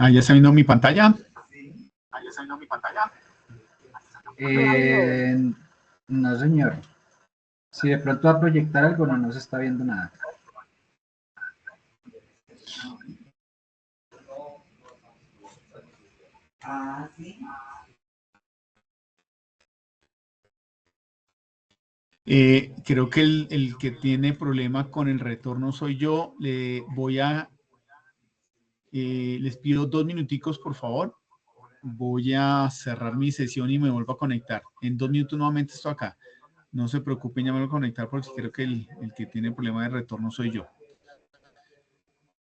Ah, ya está viendo mi pantalla. Eh, no, señor. Si de pronto va a proyectar algo, no se está viendo nada. Creo que el que tiene problema con el retorno soy yo. Les pido 2 minuticos, por favor. Voy a cerrar mi sesión y me vuelvo a conectar. En 2 minutos nuevamente estoy acá. No se preocupen, ya me vuelvo a conectar porque creo que el que tiene problema de retorno soy yo.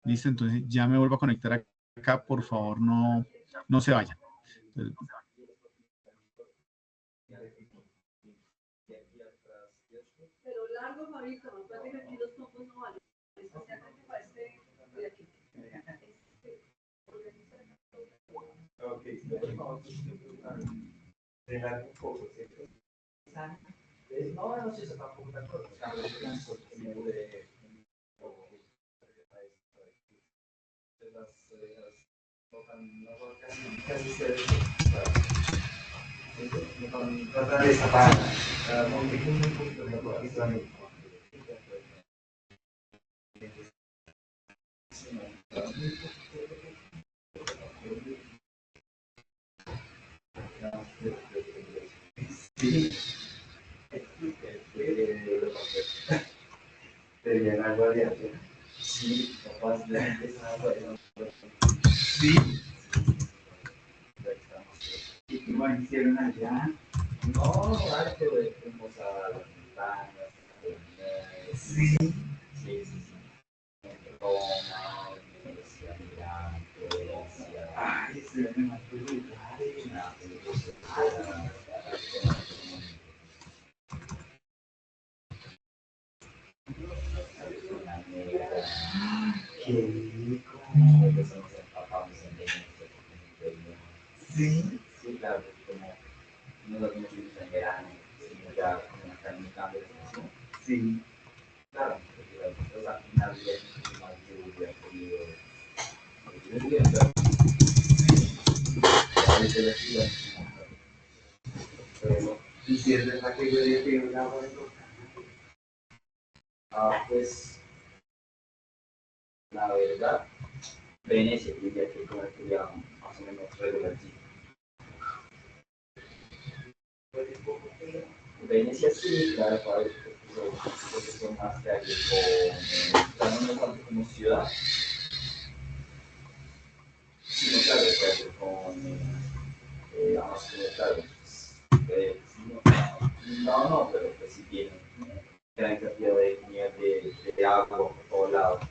Listo, entonces ya me vuelvo a conectar acá. Por favor, no se vayan. Pero largo, Fabito, no puede que aquí los combos no valen. Especialmente para de aquí. Ok, por favor, de largo un poco, ¿cierto? No sé, eso tampoco tan corto. Sí, capaz de empezar sí. ¿Y qué más hicieron allá? No, arte de fuimos a las montañas, sí. Sí, sí, sí. Roma, Venecia, Milán, Florencia. Ay, se ven más lugares. Qué rico. Sí. Sí, claro, como no lo hemos visto en verano, sino ya como está en un cambio de estación. Sí. Claro, porque la final ya es más lluvia, frío. Es bien, pero a veces la ciudad es como pero, y si es verdad que yo dije un agua de coca. Ah, pues, la verdad, Venecia, diría que como estudiaba más o menos regular. Venecia sí, claro, para porque son más calles con, no tanto como ciudad, sino claro, calles con, más como claro, pero pues sí tienen gran cantidad de agua por todos lados.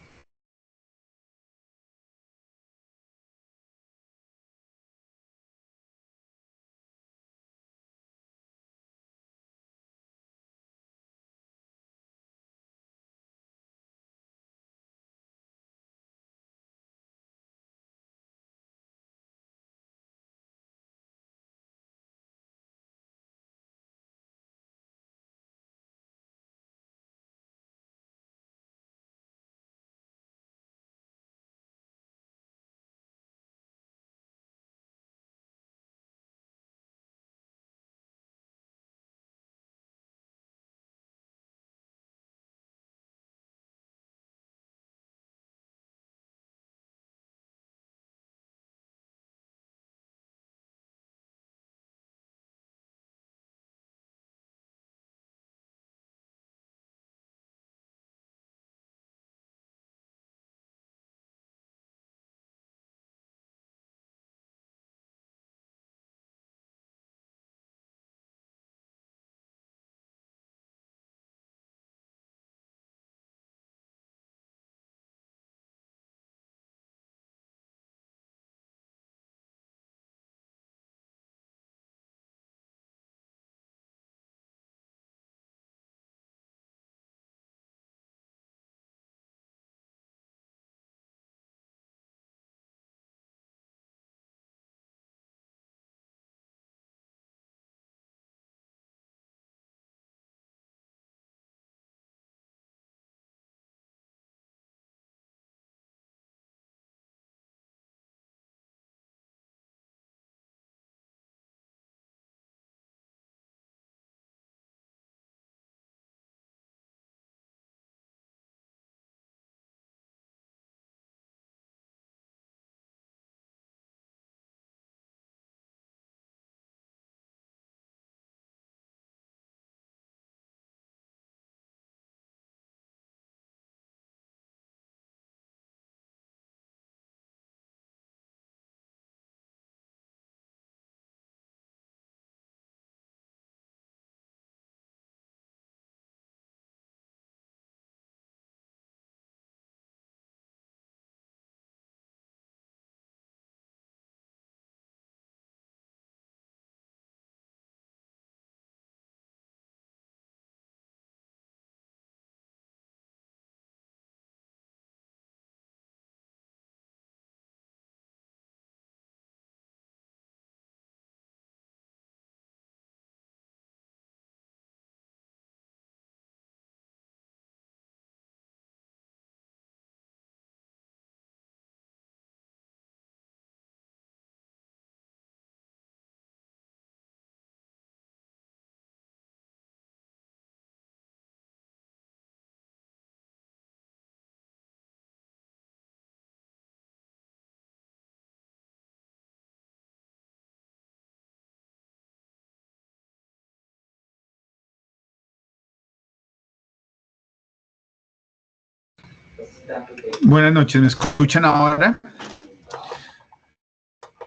Buenas noches, ¿me escuchan ahora?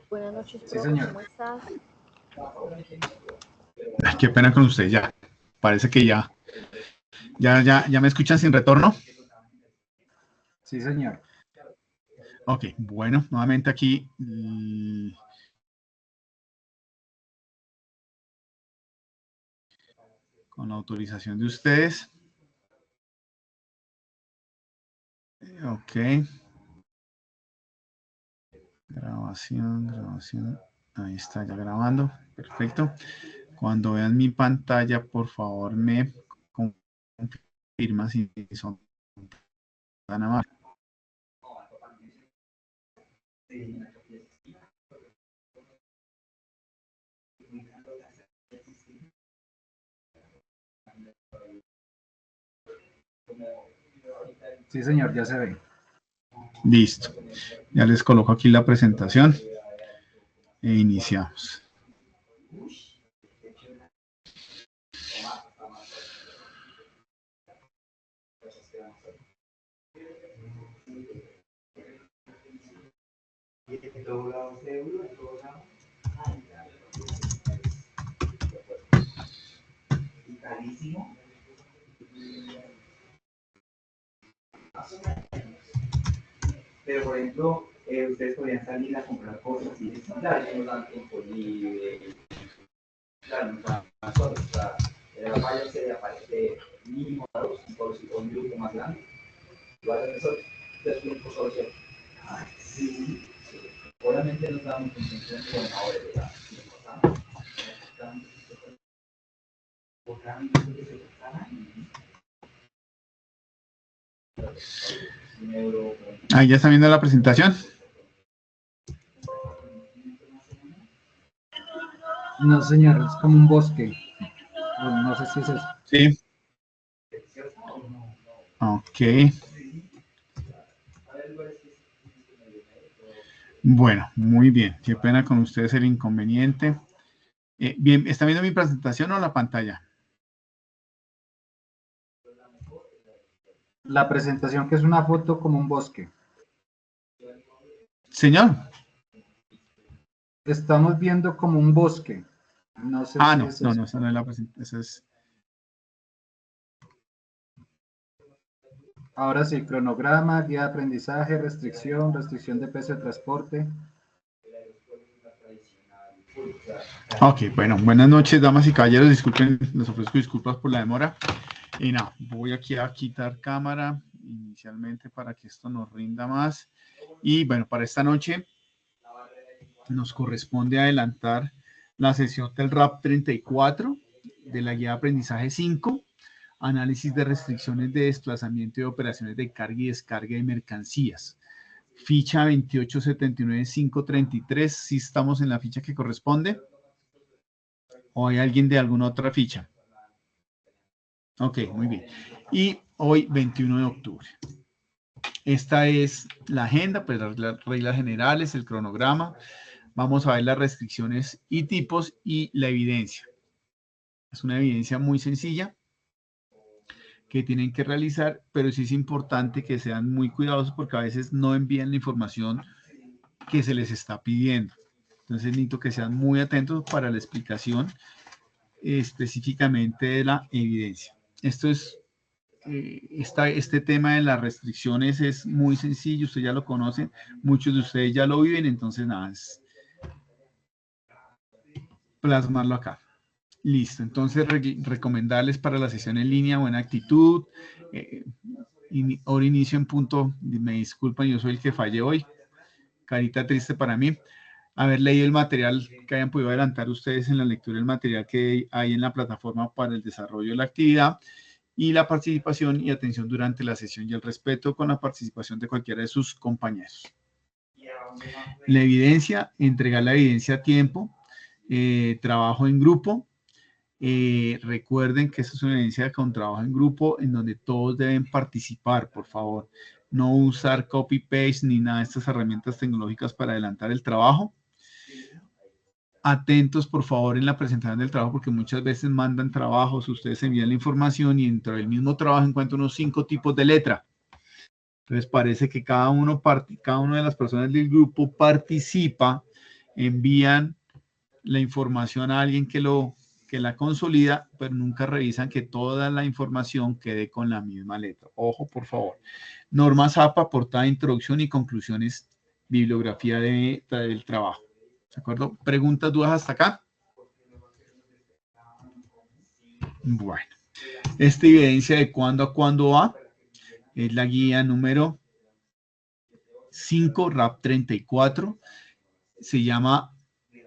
Buenas noches, Sí, profe, señor. ¿cómo estás? Ay, qué pena con ustedes, ya. Parece que ya me escuchan sin retorno. Sí, señor. Ok, bueno, nuevamente aquí. Con la autorización de ustedes. Ok. Grabación. Ahí está ya grabando. Perfecto. Cuando vean mi pantalla, por favor, me confirman si son tan amables. Sí, señor, ya se ve. Listo. Ya les coloco aquí la presentación e iniciamos. Pero, por ejemplo, ustedes podrían salir a comprar cosas y decir, claro, no dan tiempo libre, claro, no dan más horas, o sea, la falla se aparece mínimo a los 5 horas o un grupo más grande, igual a nosotros, 3 grupos solo se. Sí, sí. Obviamente nos damos un tiempo con ahora de la Ahí ya están viendo la presentación. No, señor, es como un bosque. No sé si es eso. Sí. Ok. Bueno, muy bien. Qué pena con ustedes el inconveniente. Bien, ¿están viendo mi presentación o la pantalla? La presentación, que es una foto como un bosque. Señor. Estamos viendo como un bosque. No sé si No, es no, eso. no, esa no es la presentación. Esa es. Ahora sí, cronograma, guía de aprendizaje, restricción de peso de transporte. Ok, bueno, buenas noches, damas y caballeros. Disculpen, les ofrezco disculpas por la demora. Y nada, voy aquí a quitar cámara inicialmente para que esto nos rinda más. Y bueno, para esta noche nos corresponde adelantar la sesión del RAP 34 de la guía de aprendizaje 5, análisis de restricciones de desplazamiento y operaciones de carga y descarga de mercancías. Ficha 2879-533, si estamos en la ficha que corresponde. ¿O hay alguien de alguna otra ficha? Ok, muy bien. Y hoy, 21 de octubre. Esta es la agenda, pues las reglas generales, el cronograma. Vamos a ver las restricciones y tipos y la evidencia. Es una evidencia muy sencilla que tienen que realizar, pero sí es importante que sean muy cuidadosos porque a veces no envían la información que se les está pidiendo. Entonces necesito que sean muy atentos para la explicación específicamente de la evidencia. Esto es, este tema de las restricciones es muy sencillo, ustedes ya lo conocen, muchos de ustedes ya lo viven, entonces nada, es plasmarlo acá. Listo, entonces recomendarles para la sesión en línea buena actitud, hora inicio en punto, me disculpan, yo soy el que fallé hoy, carita triste para mí, haber leído el material, que hayan podido adelantar ustedes en la lectura del material que hay en la plataforma para el desarrollo de la actividad y la participación y atención durante la sesión y el respeto con la participación de cualquiera de sus compañeros. La evidencia, entregar la evidencia a tiempo, trabajo en grupo. Recuerden que esta es una evidencia con trabajo en grupo en donde todos deben participar, por favor. No usar copy-paste ni nada de estas herramientas tecnológicas para adelantar el trabajo. Atentos, por favor, en la presentación del trabajo, porque muchas veces mandan trabajos, ustedes envían la información y dentro del mismo trabajo encuentran unos 5 tipos de letra. Entonces parece que cada una de las personas del grupo participa, envían la información a alguien que la consolida, pero nunca revisan que toda la información quede con la misma letra. Ojo, por favor. Normas APA, portada, introducción y conclusiones, bibliografía del trabajo. ¿De acuerdo? ¿Preguntas, dudas hasta acá? Bueno. Esta evidencia de cuándo a cuándo va es la guía número 5, RAP 34. Se llama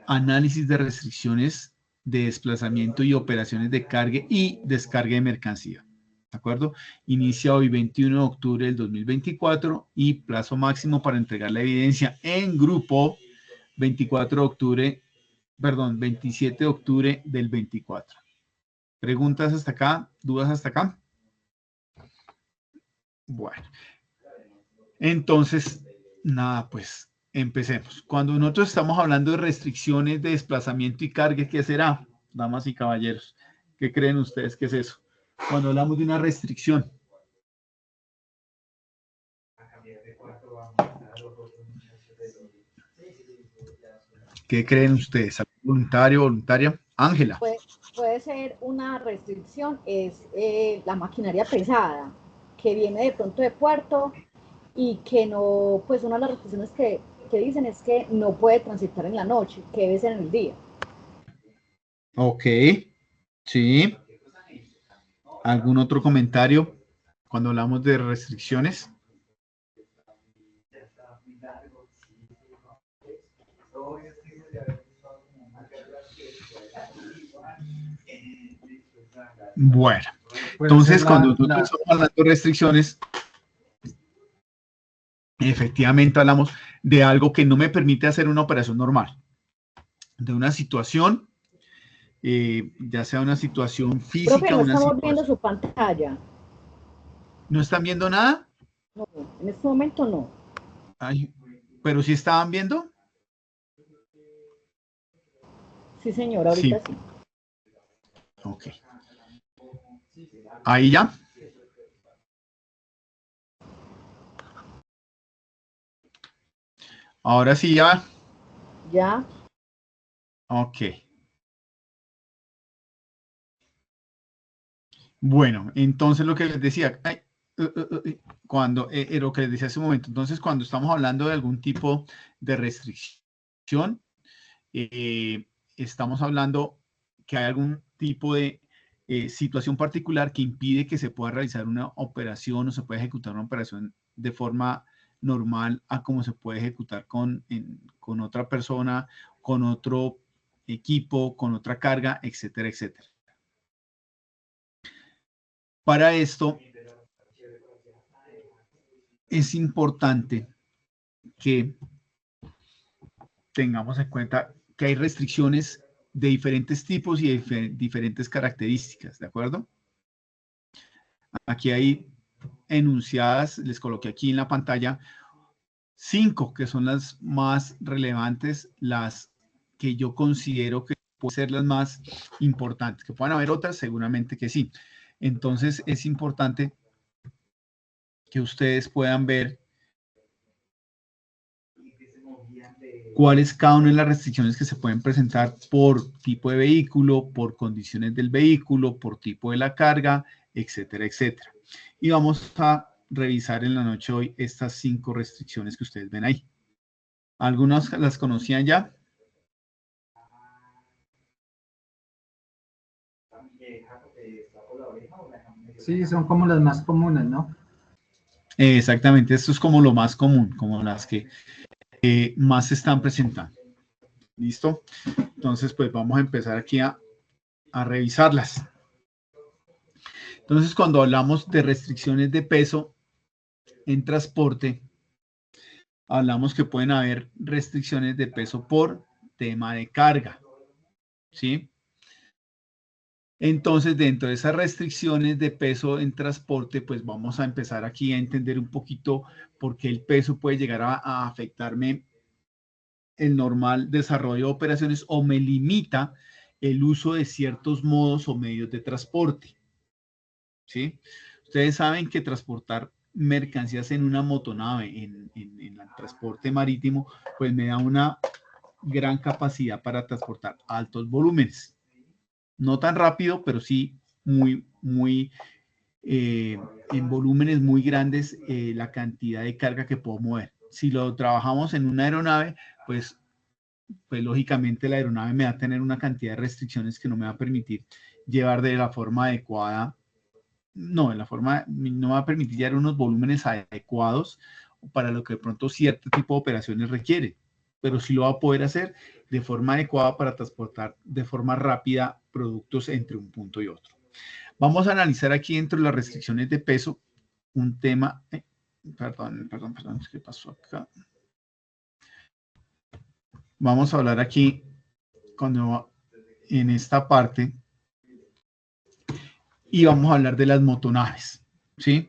Análisis de restricciones de desplazamiento y operaciones de carga y descarga de mercancía. ¿De acuerdo? Inicia hoy 21 de octubre del 2024 y plazo máximo para entregar la evidencia en grupo 24 de octubre, perdón, 27 de octubre del 24. ¿Preguntas hasta acá? ¿Dudas hasta acá? Bueno. Entonces, nada, pues empecemos. Cuando nosotros estamos hablando de restricciones de desplazamiento y carga, ¿qué será, damas y caballeros? ¿Qué creen ustedes que es eso? Cuando hablamos de una restricción. ¿Qué creen ustedes? ¿Voluntario, voluntaria? Ángela. Puede ser una restricción, es la maquinaria pesada, que viene de pronto de puerto y que no, pues una de las restricciones que dicen es que no puede transitar en la noche, que debe ser en el día. Ok, sí. ¿Algún otro comentario cuando hablamos de restricciones? Bueno, entonces cuando nosotros estamos hablando de restricciones, efectivamente hablamos de algo que no me permite hacer una operación normal, de una situación, ya sea una situación física. Profe, no estamos viendo su pantalla. ¿No están viendo nada? No, en este momento no. Ay, ¿pero sí estaban viendo? Sí, señora, ahorita sí. Ok. Ahí ya. Ahora sí ya. Ya. Ok. Bueno, entonces lo que les decía, cuando lo que les decía hace un momento, entonces cuando estamos hablando de algún tipo de restricción, estamos hablando que hay algún tipo de situación particular que impide que se pueda realizar una operación o se pueda ejecutar una operación de forma normal a como se puede ejecutar con otra persona, con otro equipo, con otra carga, etcétera, etcétera. Para esto es importante que tengamos en cuenta que hay restricciones de diferentes tipos y de diferentes características, ¿de acuerdo? Aquí hay enunciadas, les coloqué aquí en la pantalla 5 que son las más relevantes, las que yo considero que pueden ser las más importantes. Que puedan haber otras, seguramente que sí. Entonces es importante que ustedes puedan ver cuáles cada una de las restricciones que se pueden presentar por tipo de vehículo, por condiciones del vehículo, por tipo de la carga, etcétera, etcétera. Y vamos a revisar en la noche de hoy estas 5 restricciones que ustedes ven ahí. ¿Algunas las conocían ya? Sí, son como las más comunes, ¿no? Exactamente, esto es como lo más común, como las que más se están presentando. ¿Listo? Entonces, pues vamos a empezar aquí a revisarlas. Entonces, cuando hablamos de restricciones de peso en transporte, hablamos que pueden haber restricciones de peso por tema de carga, ¿sí? Entonces, dentro de esas restricciones de peso en transporte, pues vamos a empezar aquí a entender un poquito por qué el peso puede llegar a afectarme el normal desarrollo de operaciones o me limita el uso de ciertos modos o medios de transporte, ¿sí? Ustedes saben que transportar mercancías en una motonave, en el transporte marítimo, pues me da una gran capacidad para transportar altos volúmenes. No tan rápido, pero sí en volúmenes muy grandes la cantidad de carga que puedo mover. Si lo trabajamos en una aeronave, pues lógicamente la aeronave me va a tener una cantidad de restricciones que no me va a permitir llevar de la forma adecuada. No, no va a permitir llevar unos volúmenes adecuados para lo que de pronto cierto tipo de operaciones requiere, pero sí lo va a poder hacer de forma adecuada para transportar de forma rápida productos entre un punto y otro. Vamos a analizar aquí dentro de las restricciones de peso un tema, perdón, ¿qué pasó acá? Vamos a hablar aquí en esta parte y vamos a hablar de las motonaves, ¿sí?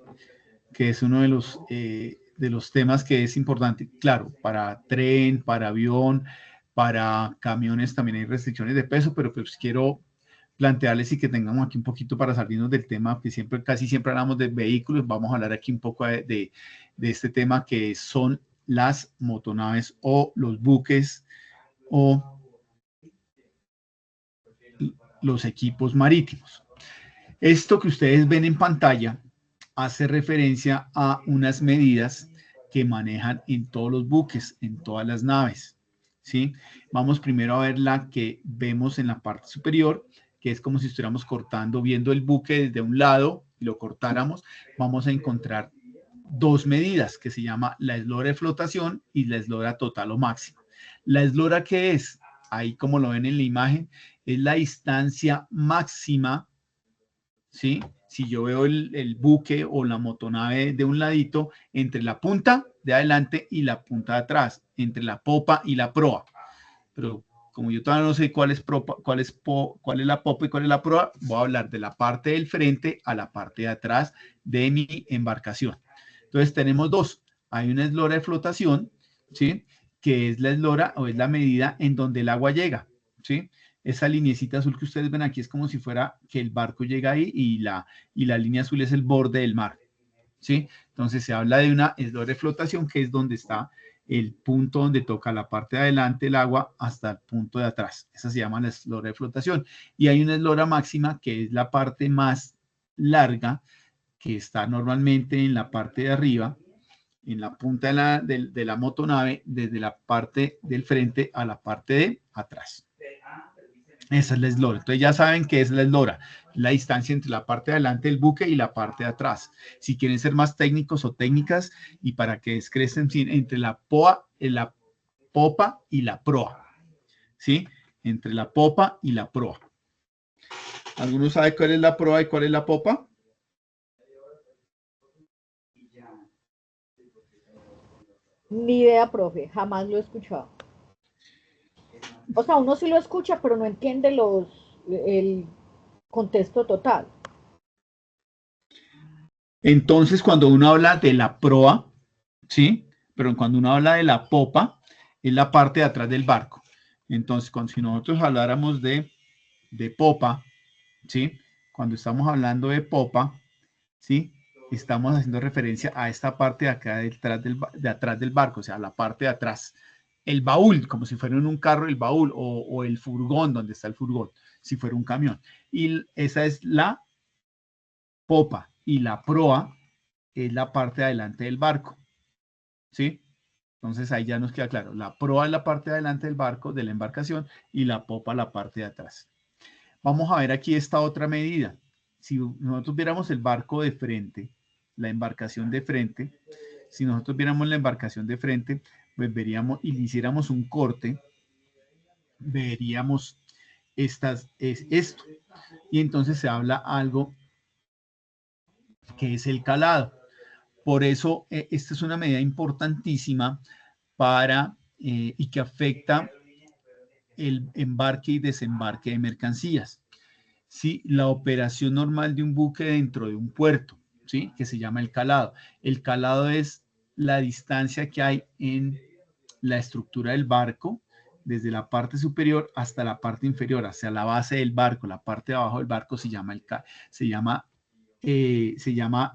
Que es uno de los temas que es importante. Claro, para tren, para avión, para camiones también hay restricciones de peso, pero pues quiero plantearles y que tengamos aquí un poquito para salirnos del tema, que casi siempre hablamos de vehículos. Vamos a hablar aquí un poco de este tema que son las motonaves o los buques o los equipos marítimos. Esto que ustedes ven en pantalla hace referencia a unas medidas que manejan en todos los buques, en todas las naves, ¿sí? Vamos primero a ver la que vemos en la parte superior, que es como si estuviéramos viendo el buque desde un lado y lo cortáramos. Vamos a encontrar dos medidas que se llama la eslora de flotación y la eslora total o máxima. La eslora, ¿qué es? Ahí como lo ven en la imagen, es la distancia máxima, ¿sí? Si yo veo el buque o la motonave de un ladito, entre la punta de adelante y la punta de atrás, entre la popa y la proa. Pero como yo todavía no sé cuál es la popa y cuál es la proa, voy a hablar de la parte del frente a la parte de atrás de mi embarcación. Entonces tenemos dos. Hay una eslora de flotación, ¿sí? Que es la eslora o es la medida en donde el agua llega, ¿sí? Esa lineecita azul que ustedes ven aquí es como si fuera que el barco llega ahí y la línea azul es el borde del mar, ¿sí? Entonces se habla de una eslora de flotación que es donde está el punto donde toca la parte de adelante el agua hasta el punto de atrás. Esa se llama la eslora de flotación. Y hay una eslora máxima que es la parte más larga que está normalmente en la parte de arriba, en la punta de la motonave, desde la parte del frente a la parte de atrás. Esa es la eslora. Entonces ya saben qué es la eslora, la distancia entre la parte de adelante del buque y la parte de atrás. Si quieren ser más técnicos o técnicas y para que descrecen entre la popa y la proa, ¿sí? Entre la popa y la proa. ¿Alguno sabe cuál es la proa y cuál es la popa? Ni idea, profe, jamás lo he escuchado. O sea, uno sí lo escucha, pero no entiende el contexto total. Entonces, cuando uno habla de la proa, ¿sí? Pero cuando uno habla de la popa, es la parte de atrás del barco. Entonces, si nosotros habláramos de popa, ¿sí? Cuando estamos hablando de popa, ¿sí? Estamos haciendo referencia a esta parte de acá de atrás del barco, o sea, la parte de atrás. El baúl, como si fuera en un carro el baúl, o el furgón, donde está el furgón, si fuera un camión. Y esa es la popa, y la proa es la parte de adelante del barco, ¿sí? Entonces ahí ya nos queda claro. La proa es la parte de adelante del barco, de la embarcación, y la popa la parte de atrás. Vamos a ver aquí esta otra medida. Si nosotros viéramos el barco de frente, la embarcación de frente, si nosotros viéramos la embarcación de frente, pues veríamos y le hiciéramos un corte, veríamos esto. Y entonces se habla algo que es el calado. Por eso esta es una medida importantísima y que afecta el embarque y desembarque de mercancías. ¿Sí? La operación normal de un buque dentro de un puerto, ¿sí? Que se llama el calado. El calado es la distancia que hay en la estructura del barco, desde la parte superior hasta la parte inferior, hacia la base del barco, la parte de abajo del barco se llama está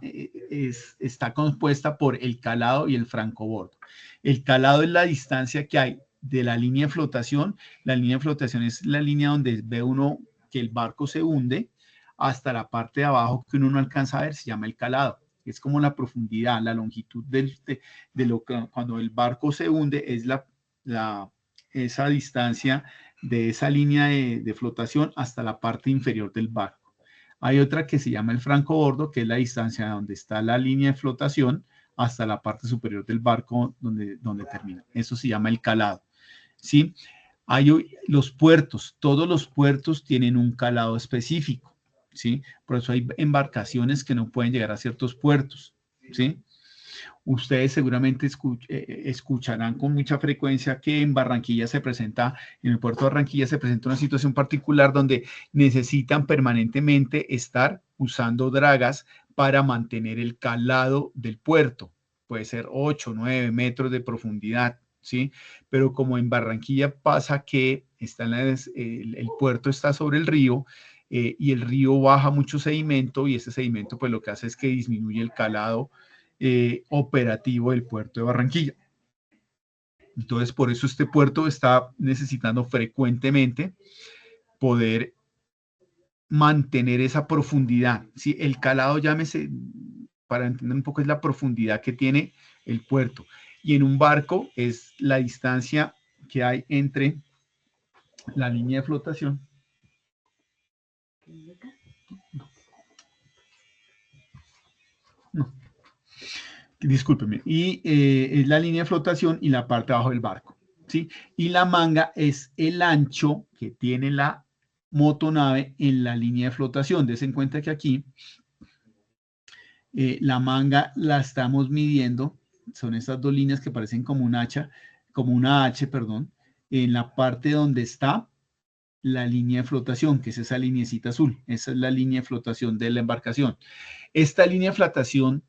compuesta por el calado y el francobordo. El calado es la distancia que hay de la línea de flotación. La línea de flotación es la línea donde ve uno que el barco se hunde hasta la parte de abajo que uno no alcanza a ver, se llama el calado. Es como la profundidad, la longitud de lo que cuando el barco se hunde es esa distancia de esa línea de flotación hasta la parte inferior del barco. Hay otra que se llama el francobordo, que es la distancia donde está la línea de flotación hasta la parte superior del barco donde termina. Eso se llama el calado, ¿sí? Hay los puertos, todos los puertos tienen un calado específico, ¿sí? Por eso hay embarcaciones que no pueden llegar a ciertos puertos, ¿sí? Ustedes seguramente escucharán con mucha frecuencia que en Barranquilla en el puerto de Barranquilla se presenta una situación particular donde necesitan permanentemente estar usando dragas para mantener el calado del puerto. Puede ser 8, 9 metros de profundidad, ¿sí? Pero como en Barranquilla pasa que el puerto está sobre el río, y el río baja mucho sedimento y ese sedimento pues lo que hace es que disminuye el calado operativo del puerto de Barranquilla. Entonces, por eso este puerto está necesitando frecuentemente poder mantener esa profundidad. ¿Sí? El calado, llámese, para entender un poco, es la profundidad que tiene el puerto. Y en un barco es la distancia que hay entre la línea de flotación. No. Discúlpeme, y es la línea de flotación y la parte de abajo del barco, ¿sí? Y la manga es el ancho que tiene la motonave en la línea de flotación. Des en cuenta que aquí la manga la estamos midiendo, son estas dos líneas que parecen como un hacha, como una H, perdón, en la parte donde está la línea de flotación, que es esa lineecita azul. Esa es la línea de flotación de la embarcación. Esta línea de flotación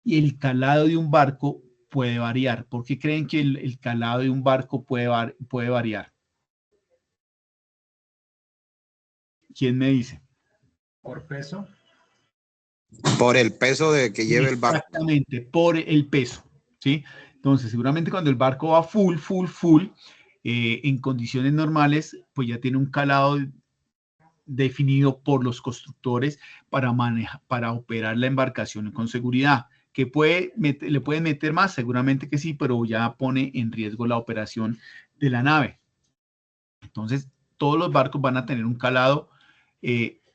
y el calado de un barco puede variar. ¿Por qué creen que el calado de un barco puede variar? ¿Quién me dice? Por peso. Por el peso de que lleve el barco. Exactamente, por el peso, ¿sí? Entonces, seguramente cuando el barco va full, en condiciones normales, pues ya tiene un calado definido por los constructores para operar la embarcación con seguridad. ¿Que le pueden meter más? Seguramente que sí, pero ya pone en riesgo la operación de la nave. Entonces, todos los barcos van a tener un calado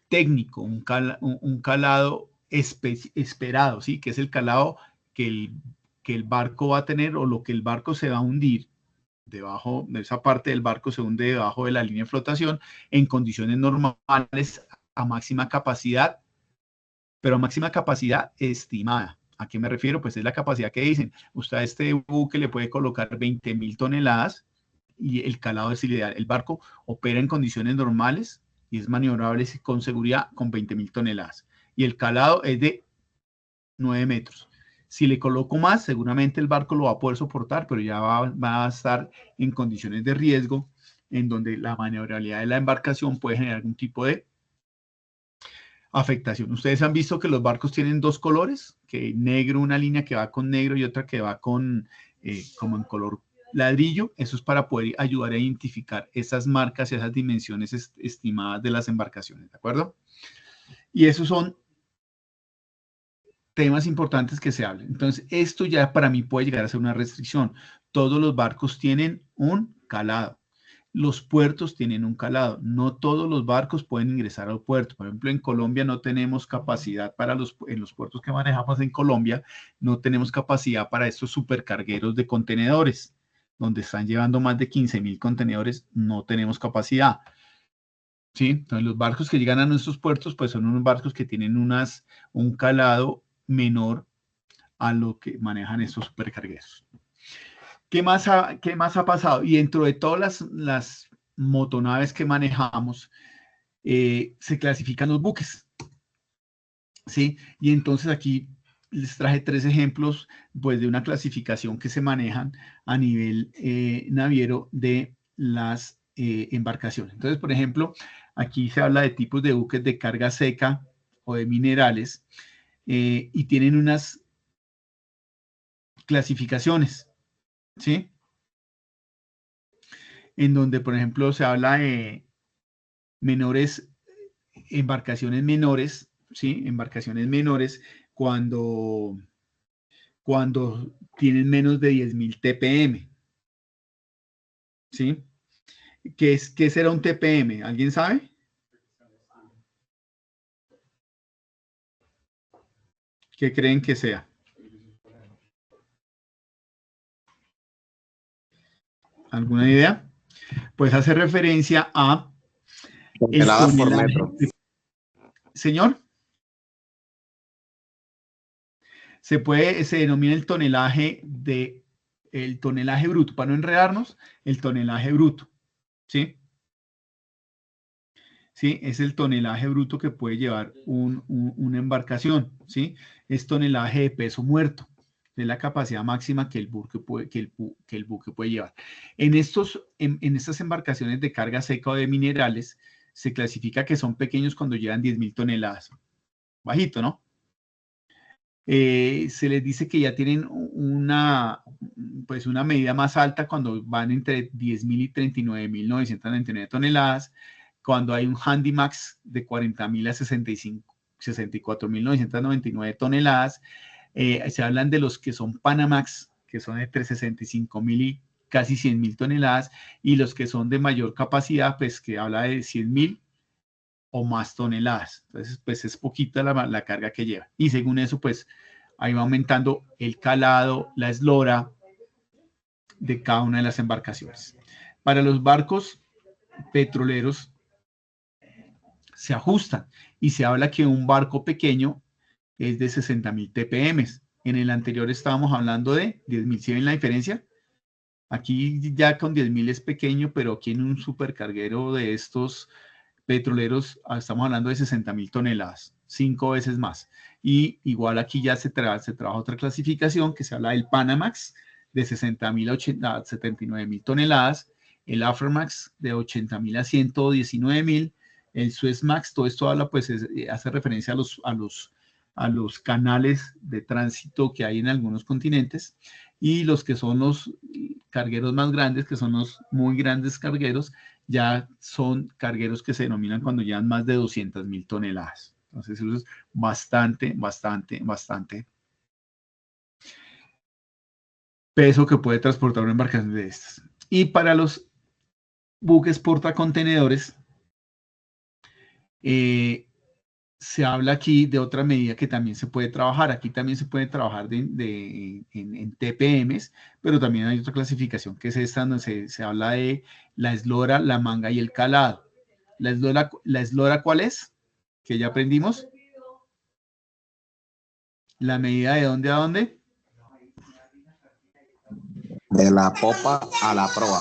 técnico, un calado esperado, ¿sí? Que es el calado que el barco va a tener o lo que el barco se va a hundir. Debajo de esa parte del barco se hunde debajo de la línea de flotación en condiciones normales a máxima capacidad, pero a máxima capacidad estimada. ¿A qué me refiero? Pues es la capacidad que dicen. Usted a este buque le puede colocar 20.000 toneladas y el calado es ideal. El barco opera en condiciones normales y es maniobrable con seguridad con 20.000 toneladas. Y el calado es de 9 metros. Si le coloco más, seguramente el barco lo va a poder soportar, pero ya va a estar en condiciones de riesgo en donde la maniobrabilidad de la embarcación puede generar algún tipo de afectación. Ustedes han visto que los barcos tienen dos colores, que negro, una línea que va con negro y otra que va con como en color ladrillo. Eso es para poder ayudar a identificar esas marcas y esas dimensiones estimadas de las embarcaciones, ¿de acuerdo? Y esos son temas importantes que se hablen. Entonces, esto ya para mí puede llegar a ser una restricción. Todos los barcos tienen un calado. Los puertos tienen un calado. No todos los barcos pueden ingresar al puerto. Por ejemplo, en Colombia no tenemos capacidad en los puertos que manejamos en Colombia, no tenemos capacidad para estos supercargueros de contenedores, donde están llevando más de 15.000 contenedores, no tenemos capacidad. ¿Sí? Entonces, los barcos que llegan a nuestros puertos, pues son unos barcos que tienen un calado menor a lo que manejan estos supercargueros. ¿Qué más ha pasado? Y dentro de todas las motonaves que manejamos, se clasifican los buques, ¿sí? Y entonces aquí les traje 3 ejemplos, pues, de una clasificación que se manejan a nivel naviero de las embarcaciones. Entonces, por ejemplo, aquí se habla de tipos de buques de carga seca o de minerales, y tienen unas clasificaciones, ¿sí? En donde, por ejemplo, se habla de embarcaciones menores, ¿sí? Embarcaciones menores cuando tienen menos de 10.000 TPM, ¿sí? ¿Qué será un TPM? ¿Alguien sabe? ¿Qué creen que sea? ¿Alguna idea? Pues hace referencia a el Toneladas por tonelaje. metro. Señor, se denomina el tonelaje bruto, para no enredarnos, el tonelaje bruto, ¿sí? ¿Sí? Es el tonelaje bruto que puede llevar una embarcación, ¿sí? Es tonelaje de peso muerto, es la capacidad máxima que el buque puede llevar. En estas embarcaciones de carga seca o de minerales, se clasifica que son pequeños cuando llevan 10.000 toneladas. Bajito, ¿no? Se les dice que ya tienen una medida más alta cuando van entre 10.000 y 39.999 toneladas, cuando hay un Handymax de 40.000 a 64.999 toneladas. Se hablan de los que son Panamax, que son entre 65.000 y casi 100.000 toneladas, y los que son de mayor capacidad, pues que habla de 100.000 o más toneladas. Entonces, pues es poquita la carga que lleva. Y según eso, pues ahí va aumentando el calado, la eslora de cada una de las embarcaciones. Para los barcos petroleros se ajustan y se habla que un barco pequeño es de 60.000 TPM. En el anterior estábamos hablando de 10.000. ¿Sí ven la diferencia? Aquí ya con 10.000 es pequeño, pero aquí en un supercarguero de estos petroleros estamos hablando de 60.000 toneladas, 5 veces más. Y igual aquí ya se trabaja otra clasificación que se habla del Panamax de 60.000 a 79.000 toneladas, el Aframax de 80.000 a 119.000, el Suezmax, todo esto habla, pues hace referencia a los canales de tránsito que hay en algunos continentes, y los que son los cargueros más grandes, que son los muy grandes cargueros, ya son cargueros que se denominan cuando llevan más de 200.000 toneladas. Entonces eso es bastante peso que puede transportar una embarcación de estas. Y para los buques portacontenedores, se habla aquí de otra medida que también se puede trabajar. Aquí también se puede trabajar en TPMs, pero también hay otra clasificación que es esta, donde se habla de la eslora, la manga y el calado. ¿La eslora cuál es? Que ya aprendimos. ¿La medida de dónde a dónde? De la popa a la proa.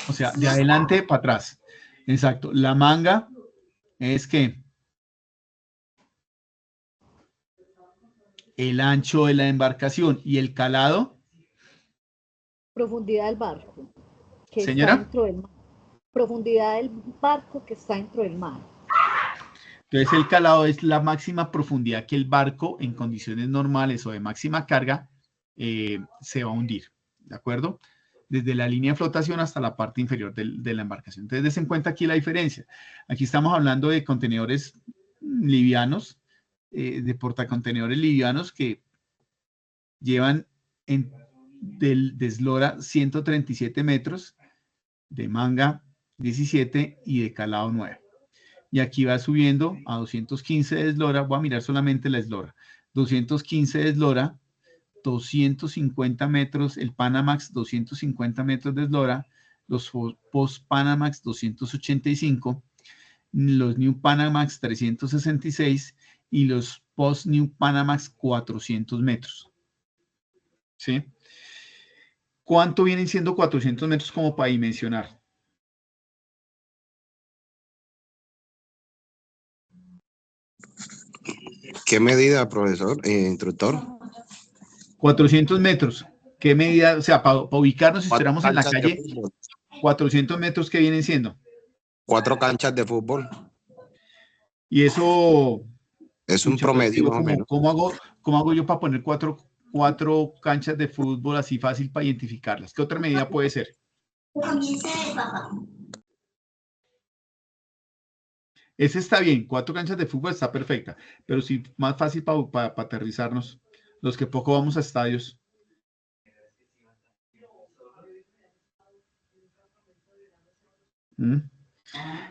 O sea, de adelante para atrás. Exacto. La manga es que el ancho de la embarcación, y el calado. Profundidad del barco que Señora. está dentro del mar. Profundidad del barco que está dentro del mar. Entonces el calado es la máxima profundidad que el barco en condiciones normales o de máxima carga se va a hundir, ¿de acuerdo? Desde la línea de flotación hasta la parte inferior de la embarcación. Entonces, des en cuenta aquí la diferencia. Aquí estamos hablando de contenedores livianos, de portacontenedores livianos que llevan de eslora 137 metros, de manga 17 y de calado 9. Y aquí va subiendo a 215 de eslora. Voy a mirar solamente la eslora. 215 de eslora, 250 metros, el Panamax 250 metros de eslora, los Post-Panamax 285, los New Panamax 366 y los Post-New Panamax 400 metros. ¿Sí? ¿Cuánto vienen siendo 400 metros como para dimensionar? ¿Qué medida, profesor, instructor? 400 metros. ¿Qué medida? O sea, para ubicarnos, si estuviéramos en la calle, 400 metros, ¿qué vienen siendo? 4 canchas de fútbol. Y eso, Es un Pucha, pero promedio digo, más o menos. ¿cómo hago yo para poner cuatro canchas de fútbol así fácil para identificarlas? ¿Qué otra medida puede ser? Ese está bien, 4 canchas de fútbol está perfecta, pero sí más fácil para aterrizarnos, los que poco vamos a estadios.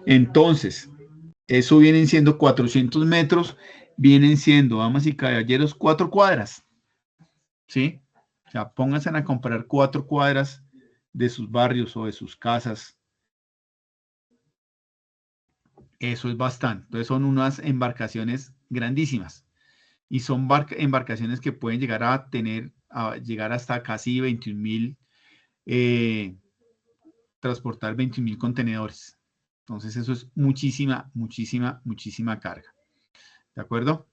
Entonces, eso vienen siendo 400 metros, vienen siendo, damas y caballeros, 4 cuadras. ¿Sí? O sea, pónganse a comprar 4 cuadras de sus barrios o de sus casas. Eso es bastante. Entonces son unas embarcaciones grandísimas. Y son embarcaciones que pueden llegar llegar hasta casi 21.000, transportar 21.000 contenedores. Entonces eso es muchísima, muchísima, muchísima carga. ¿De acuerdo?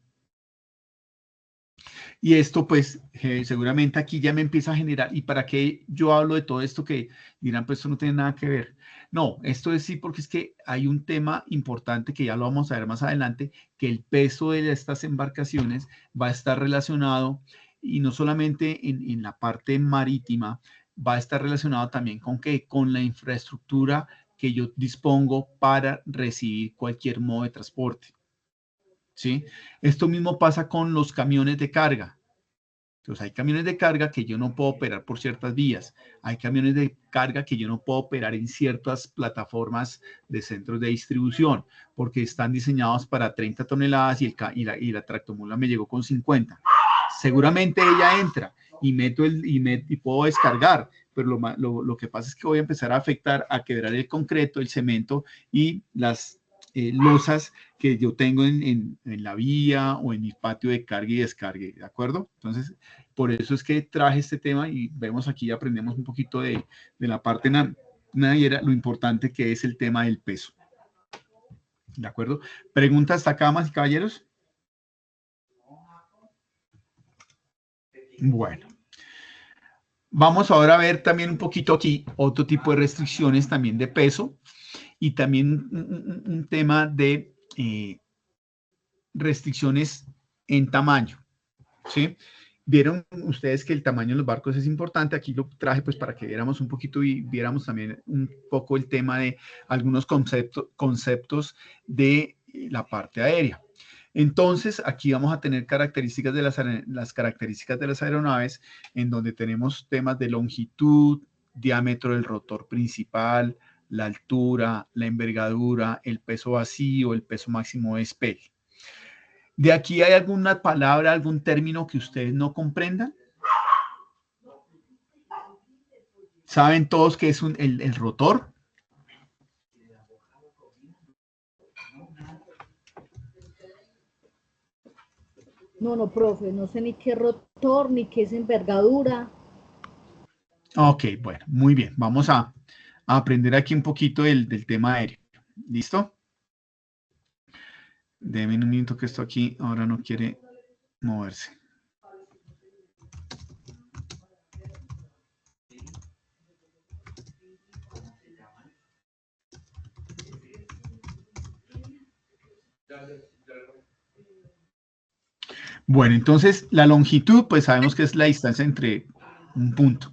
Y esto pues seguramente aquí ya me empieza a generar, ¿y para qué yo hablo de todo esto que dirán, pues esto no tiene nada que ver? No, esto es sí porque es que hay un tema importante que ya lo vamos a ver más adelante, que el peso de estas embarcaciones va a estar relacionado, y no solamente en la parte marítima, va a estar relacionado también con ¿qué? Con la infraestructura que yo dispongo para recibir cualquier modo de transporte. ¿Sí? Esto mismo pasa con los camiones de carga. Entonces, hay camiones de carga que yo no puedo operar por ciertas vías. Hay camiones de carga que yo no puedo operar en ciertas plataformas de centros de distribución porque están diseñados para 30 toneladas y la tractomula me llegó con 50. Seguramente ella entra y puedo descargar, pero lo que pasa es que voy a empezar a afectar, a quebrar el concreto, el cemento y las losas que yo tengo en la vía o en mi patio de carga y descargue, ¿de acuerdo? Entonces, por eso es que traje este tema y vemos aquí, aprendemos un poquito de la parte naviera, lo importante que es el tema del peso. ¿De acuerdo? ¿Preguntas hasta acá, damas y caballeros? Bueno. Vamos ahora a ver también un poquito aquí otro tipo de restricciones también de peso y también un tema de restricciones en tamaño, ¿sí? Vieron ustedes que el tamaño de los barcos es importante. Aquí lo traje pues para que viéramos un poquito y viéramos también un poco el tema de algunos conceptos de la parte aérea. Entonces, aquí vamos a tener características de las características de las aeronaves, en donde tenemos temas de longitud, diámetro del rotor principal, la altura, la envergadura, el peso vacío, el peso máximo de despegue. ¿De aquí hay alguna palabra, algún término que ustedes no comprendan? ¿Saben todos qué es el rotor? No, profe, no sé ni qué rotor, ni qué es envergadura. Ok, bueno, muy bien. Vamos a aprender aquí un poquito del tema aéreo. ¿Listo? Denme un minuto que esto aquí ahora no quiere moverse. Bueno, entonces la longitud, pues sabemos que es la distancia entre un punto.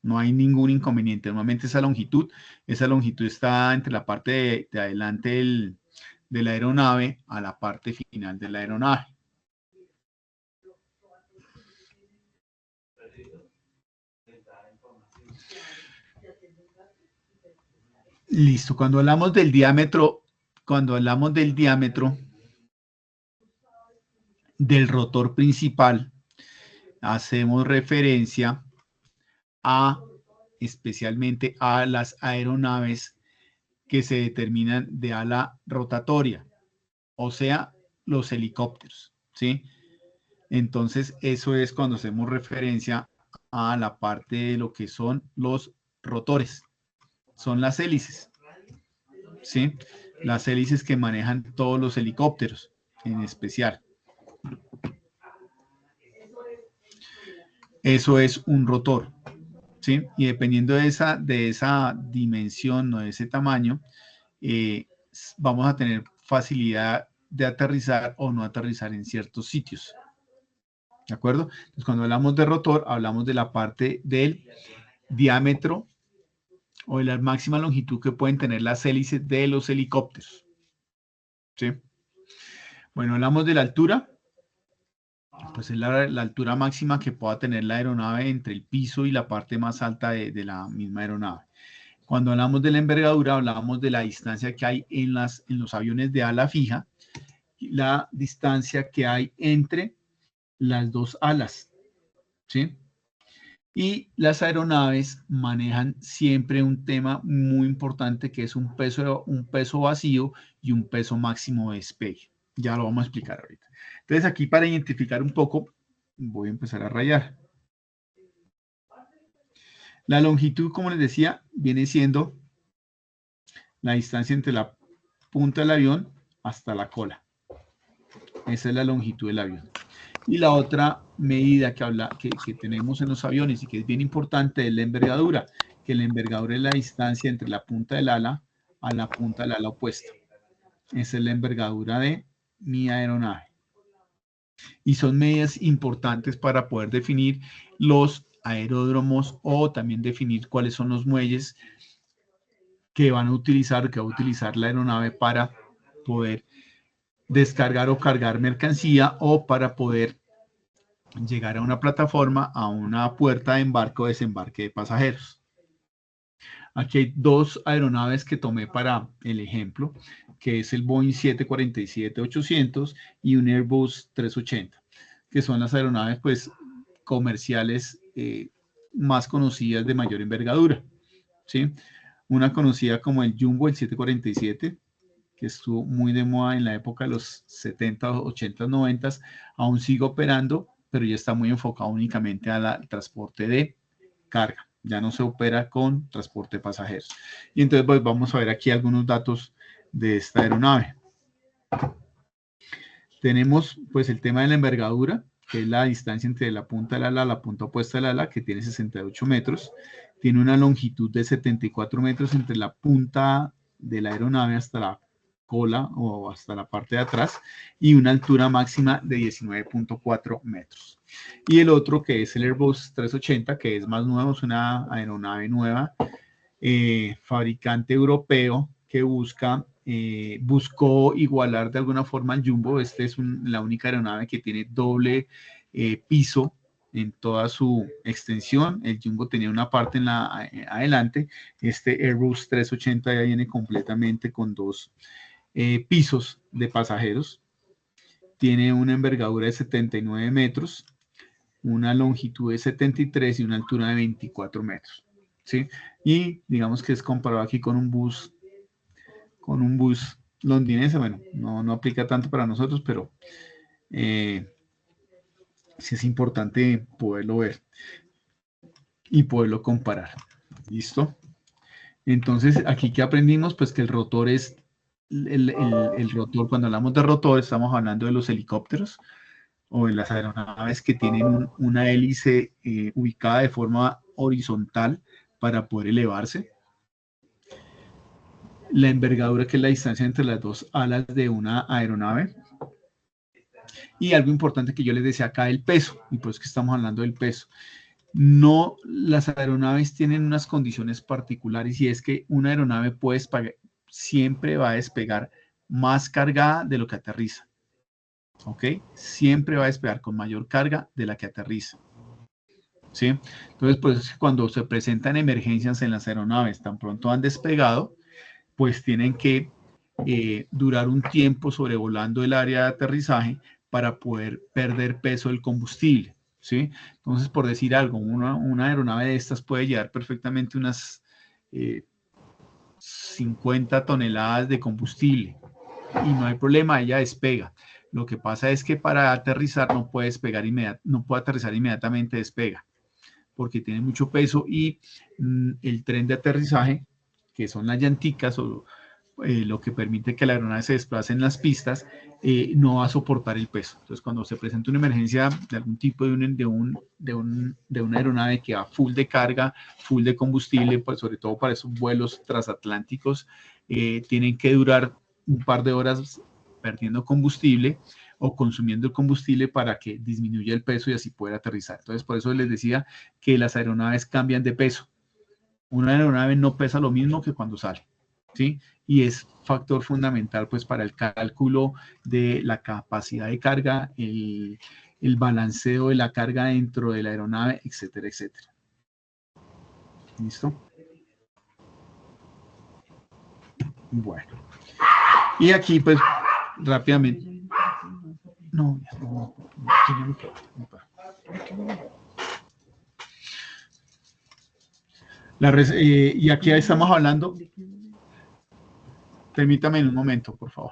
No hay ningún inconveniente. Normalmente esa longitud está entre la parte de adelante de la aeronave a la parte final de la aeronave. Listo. Cuando hablamos del diámetro del rotor principal, hacemos referencia especialmente a las aeronaves que se determinan de ala rotatoria, o sea, los helicópteros, ¿sí? Entonces, eso es cuando hacemos referencia a la parte de lo que son los rotores, son las hélices, ¿sí? Las hélices que manejan todos los helicópteros en especial. Eso es un rotor, ¿sí? Y dependiendo de esa dimensión o de ese tamaño, vamos a tener facilidad de aterrizar o no aterrizar en ciertos sitios. ¿De acuerdo? Entonces, cuando hablamos de rotor, hablamos de la parte del diámetro o de la máxima longitud que pueden tener las hélices de los helicópteros. ¿Sí? Bueno, hablamos de la altura. Pues es la altura máxima que pueda tener la aeronave entre el piso y la parte más alta de la misma aeronave. Cuando hablamos de la envergadura, hablamos de la distancia que hay en los aviones de ala fija, la distancia que hay entre las dos alas, ¿sí? Y las aeronaves manejan siempre un tema muy importante que es un peso vacío y un peso máximo de despegue. Ya lo vamos a explicar ahorita. Entonces aquí para identificar un poco, voy a empezar a rayar. La longitud, como les decía, viene siendo la distancia entre la punta del avión hasta la cola. Esa es la longitud del avión. Y la otra medida que tenemos en los aviones y que es bien importante es la envergadura, que la envergadura es la distancia entre la punta del ala a la punta del ala opuesta. Esa es la envergadura de mi aeronave. Y son medidas importantes para poder definir los aeródromos o también definir cuáles son los muelles que va a utilizar la aeronave para poder descargar o cargar mercancía o para poder llegar a una plataforma, a una puerta de embarque o desembarque de pasajeros. Aquí hay dos aeronaves que tomé para el ejemplo, que es el Boeing 747-800 y un Airbus 380, que son las aeronaves pues comerciales más conocidas de mayor envergadura, ¿sí? Una conocida como el Jumbo, el 747, que estuvo muy de moda en la época de los 70, 80, 90, aún sigue operando, pero ya está muy enfocado únicamente al transporte de carga. Ya no se opera con transporte de pasajeros. Y entonces pues vamos a ver aquí algunos datos de esta aeronave. Tenemos pues el tema de la envergadura, que es la distancia entre la punta del ala a la punta opuesta del ala, que tiene 68 metros. Tiene una longitud de 74 metros entre la punta de la aeronave hasta la cola o hasta la parte de atrás y una altura máxima de 19.4 metros. Y el otro que es el Airbus 380, que es más nuevo, es una aeronave nueva, fabricante europeo que buscó igualar de alguna forma al Jumbo. Este es la única aeronave que tiene doble piso en toda su extensión. El Jumbo tenía una parte adelante. Este Airbus 380 ya viene completamente con dos pisos de pasajeros. Tiene una envergadura de 79 metros, una longitud de 73 y una altura de 24 metros. ¿Sí? Y digamos que es comparado aquí con un bus londinense. Bueno, no aplica tanto para nosotros, pero sí es importante poderlo ver y poderlo comparar. ¿Listo? Entonces, aquí que aprendimos, pues que el rotor es el rotor. Cuando hablamos de rotor, estamos hablando de los helicópteros o de las aeronaves que tienen una hélice ubicada de forma horizontal para poder elevarse. La envergadura, que es la distancia entre las dos alas de una aeronave. Y algo importante que yo les decía acá, el peso, y por eso que estamos hablando del peso. No, las aeronaves tienen unas condiciones particulares y es que una aeronave siempre va a despegar más cargada de lo que aterriza. ¿Ok? Siempre va a despegar con mayor carga de la que aterriza. ¿Sí? Entonces, pues cuando se presentan emergencias en las aeronaves, tan pronto han despegado, pues tienen que durar un tiempo sobrevolando el área de aterrizaje para poder perder peso del combustible, ¿sí? Entonces, por decir algo, una aeronave de estas puede llevar perfectamente unas 50 toneladas de combustible y no hay problema, ella despega. Lo que pasa es que para aterrizar no puede aterrizar inmediatamente, despega, porque tiene mucho peso y el tren de aterrizaje, que son las llanticas o lo que permite que la aeronave se desplace en las pistas, no va a soportar el peso. Entonces, cuando se presenta una emergencia de algún tipo de una aeronave que va full de carga, full de combustible, pues sobre todo para esos vuelos transatlánticos, tienen que durar un par de horas perdiendo combustible o consumiendo el combustible para que disminuya el peso y así poder aterrizar. Entonces, por eso les decía que las aeronaves cambian de peso. Una aeronave no pesa lo mismo que cuando sale, ¿sí? Y es factor fundamental, pues, para el cálculo de la capacidad de carga, el balanceo de la carga dentro de la aeronave, etcétera, etcétera. ¿Listo? Bueno. Y aquí, pues, rápidamente. No, y aquí estamos hablando. Permítame un momento, por favor.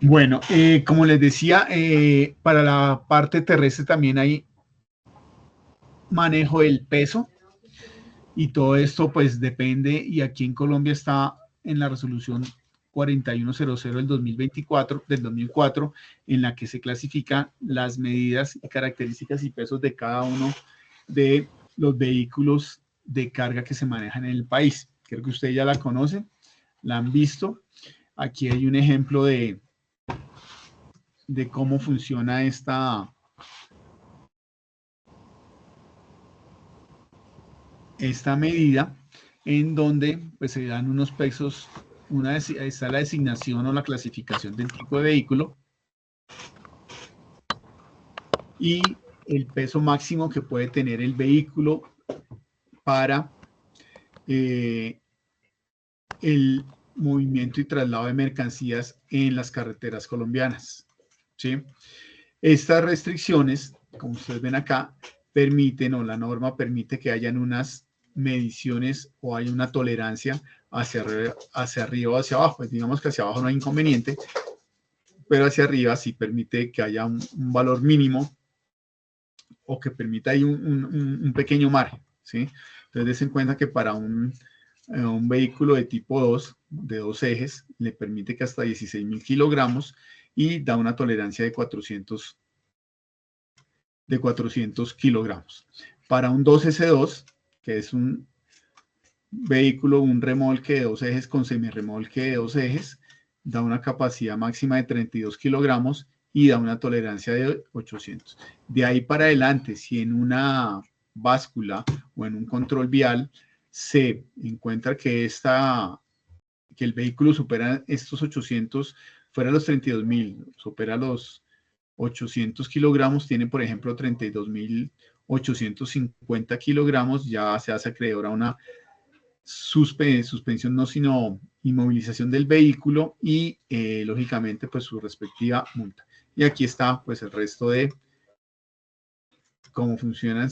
Bueno, como les decía, para la parte terrestre también hay manejo del peso y todo esto pues depende, y aquí en Colombia está en la resolución 4100 del 2004, en la que se clasifican las medidas y características y pesos de cada uno de los vehículos de carga que se manejan en el país. Creo que ustedes ya la conocen, la han visto. Aquí hay un ejemplo de cómo funciona esta medida, en donde pues se dan unos pesos, está la designación o la clasificación del tipo de vehículo y el peso máximo que puede tener el vehículo para el movimiento y traslado de mercancías en las carreteras colombianas, ¿sí? Estas restricciones, como ustedes ven acá, permiten, o la norma permite que hayan unas mediciones o hay una tolerancia hacia arriba o hacia abajo. Pues digamos que hacia abajo no hay inconveniente, pero hacia arriba sí permite que haya un valor mínimo o que permita ahí un pequeño margen, ¿sí? Entonces, den en cuenta que para un vehículo de tipo 2, de 2 ejes, le permite que hasta 16.000 kilogramos y da una tolerancia de 400 kilogramos. Para un 2S2, que es un vehículo, un remolque de 2 ejes con semirremolque de 2 ejes, da una capacidad máxima de 32 kilogramos y da una tolerancia de 800. De ahí para adelante, si en una báscula o en un control vial se encuentra que el vehículo supera estos 800, fuera los 32.000, supera los 800 kilogramos, tiene por ejemplo 32.850 kilogramos, ya se hace acreedor a una suspensión, no sino inmovilización del vehículo y lógicamente pues su respectiva multa. Y aquí está pues el resto de cómo funcionan,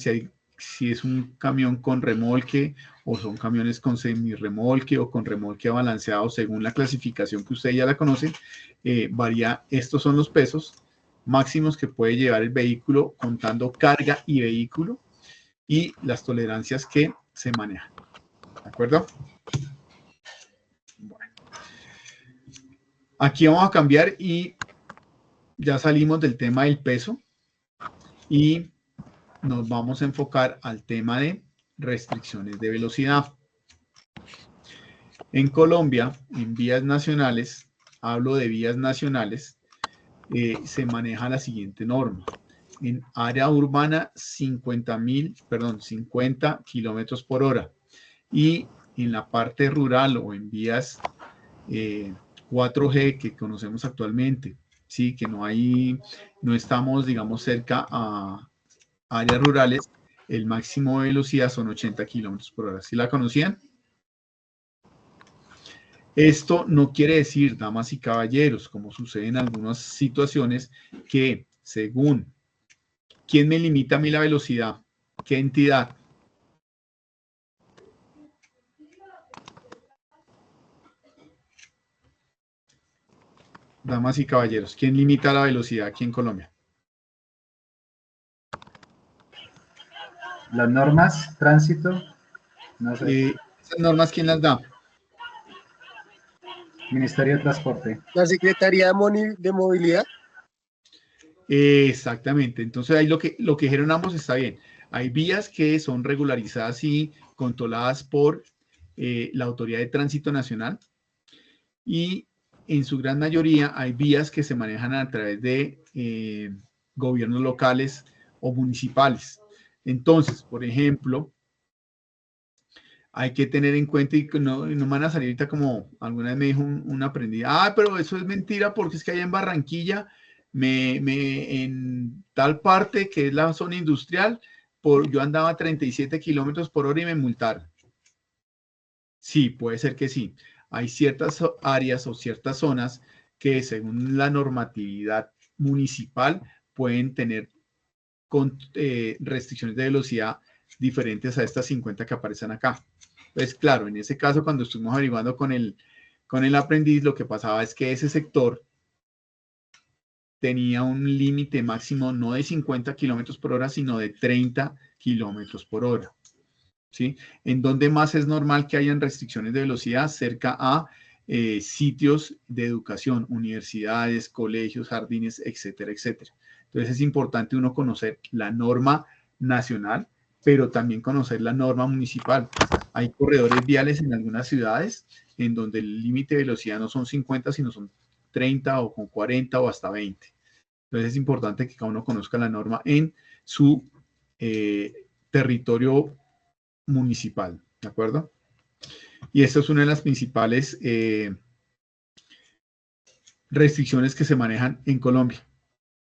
si es un camión con remolque o son camiones con semirremolque o con remolque balanceado, según la clasificación que ustedes ya la conocen, varía. Estos son los pesos máximos que puede llevar el vehículo contando carga y vehículo y las tolerancias que se manejan. ¿De acuerdo? Bueno. Aquí vamos a cambiar y ya salimos del tema del peso y nos vamos a enfocar al tema de restricciones de velocidad. En Colombia, en vías nacionales, hablo de vías nacionales, se maneja la siguiente norma. En área urbana, 50 kilómetros por hora. Y en la parte rural o en vías 4G que conocemos actualmente, sí, que no estamos, digamos, cerca a áreas rurales, el máximo de velocidad son 80 kilómetros por hora. ¿Sí la conocían? Esto no quiere decir, damas y caballeros, como sucede en algunas situaciones, que según quién me limita a mí la velocidad, qué entidad. Damas y caballeros, ¿quién limita la velocidad aquí en Colombia? Las normas, tránsito, no sé. ¿Esas normas quién las da? Ministerio de Transporte. La Secretaría de Movilidad. Exactamente, entonces ahí lo que dijeron ambos está bien. Hay vías que son regularizadas y controladas por la Autoridad de Tránsito Nacional y en su gran mayoría hay vías que se manejan a través de gobiernos locales o municipales. Entonces, por ejemplo, hay que tener en cuenta y no van a salir ahorita como alguna vez me dijo una aprendida, pero eso es mentira porque es que allá en Barranquilla, en tal parte que es la zona industrial, yo andaba a 37 kilómetros por hora y me multaron. Sí, puede ser que sí. Hay ciertas áreas o ciertas zonas que según la normatividad municipal pueden tener restricciones de velocidad diferentes a estas 50 que aparecen acá. Pues claro, en ese caso cuando estuvimos averiguando con el aprendiz, lo que pasaba es que ese sector tenía un límite máximo no de 50 kilómetros por hora, sino de 30 kilómetros por hora. ¿Sí? En donde más es normal que hayan restricciones de velocidad cerca a sitios de educación, universidades, colegios, jardines, etcétera, etcétera. Entonces es importante uno conocer la norma nacional, pero también conocer la norma municipal. Hay corredores viales en algunas ciudades en donde el límite de velocidad no son 50, sino son 30 o con 40 o hasta 20. Entonces es importante que cada uno conozca la norma en su territorio municipal, ¿de acuerdo? Y esta es una de las principales restricciones que se manejan en Colombia,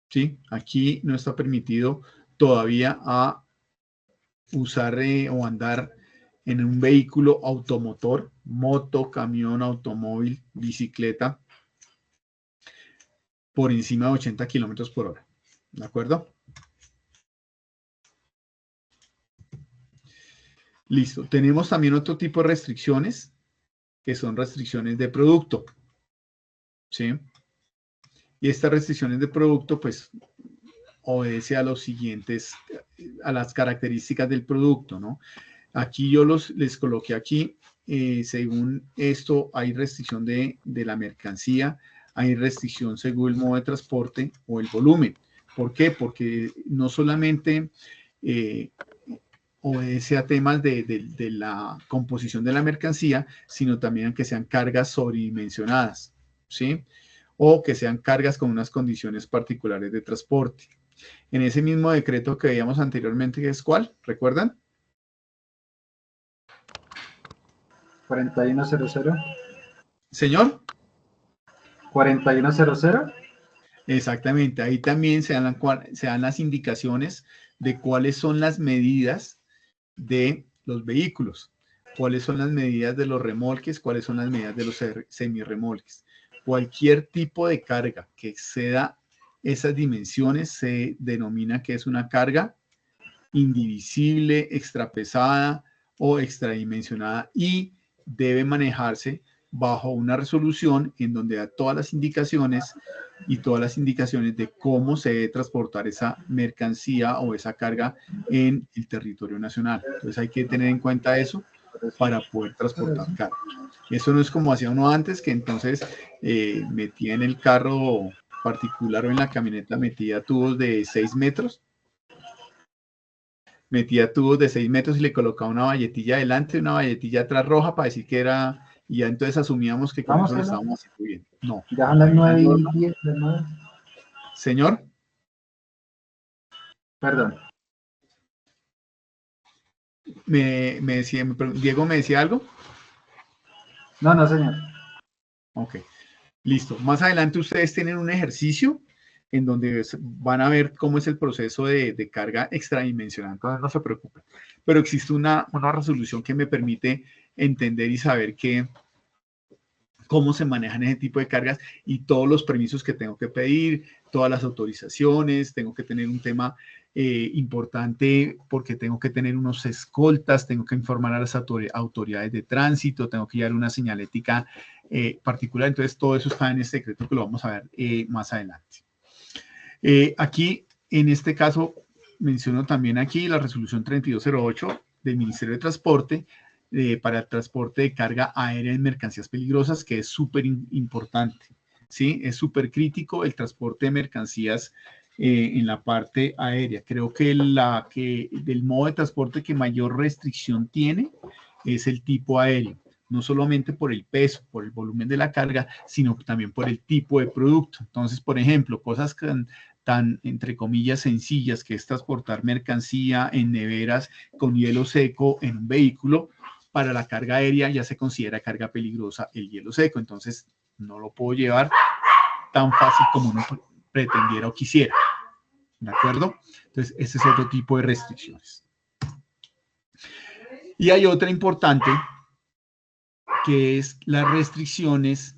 ¿sí? Aquí no está permitido todavía a usar o andar en un vehículo automotor, moto, camión, automóvil, bicicleta, por encima de 80 kilómetros por hora, ¿de acuerdo? Listo. Tenemos también otro tipo de restricciones, que son restricciones de producto, ¿sí? Y estas restricciones de producto, pues, obedece a los siguientes, a las características del producto, ¿no? Aquí yo les coloqué aquí, según esto, hay restricción de la mercancía, hay restricción según el modo de transporte o el volumen. ¿Por qué? Porque no solamente obedece a temas de la composición de la mercancía, sino también a que sean cargas sobredimensionadas, ¿sí? O que sean cargas con unas condiciones particulares de transporte. En ese mismo decreto que veíamos anteriormente, ¿qué es cuál? ¿Recuerdan? 4100. ¿Señor? 4100. Exactamente, ahí también se dan las indicaciones de cuáles son las medidas de los vehículos, cuáles son las medidas de los remolques, cuáles son las medidas de los semirremolques. Cualquier tipo de carga que exceda esas dimensiones se denomina que es una carga indivisible, extrapesada o extradimensionada y debe manejarse bajo una resolución en donde da todas las indicaciones de cómo se debe transportar esa mercancía o esa carga en el territorio nacional. Entonces hay que tener en cuenta eso para poder transportar carga. Eso no es como hacía uno antes, que entonces metía en el carro particular o en la camioneta, metía tubos de 6 metros. Metía tubos de 6 metros y le colocaba una valletilla adelante, una valletilla atrás roja para decir que era, y ya entonces asumíamos que con eso lo estábamos haciendo bien. No. Ya son las 9:10, las 9. Señor. Perdón. Diego me decía algo. No, señor. Ok, listo. Más adelante ustedes tienen un ejercicio en donde van a ver cómo es el proceso de carga extradimensional, entonces no se preocupen. Pero existe una resolución que me permite entender y saber cómo se manejan ese tipo de cargas y todos los permisos que tengo que pedir, todas las autorizaciones, tengo que tener un tema importante porque tengo que tener unos escoltas, tengo que informar a las autoridades de tránsito, tengo que llevar una señalética particular, entonces todo eso está en este decreto que lo vamos a ver más adelante. Aquí, en este caso, menciono también aquí la resolución 3208 del Ministerio de Transporte, para el transporte de carga aérea en mercancías peligrosas, que es súper importante, ¿sí? Es súper crítico el transporte de mercancías en la parte aérea. Creo que del modo de transporte que mayor restricción tiene es el tipo aéreo, no solamente por el peso, por el volumen de la carga, sino también por el tipo de producto. Entonces, por ejemplo, cosas tan, entre comillas, sencillas, que es transportar mercancía en neveras con hielo seco en un vehículo, para la carga aérea ya se considera carga peligrosa el hielo seco. Entonces, no lo puedo llevar tan fácil como uno pretendiera o quisiera. ¿De acuerdo? Entonces, ese es otro tipo de restricciones. Y hay otra importante, que es las restricciones,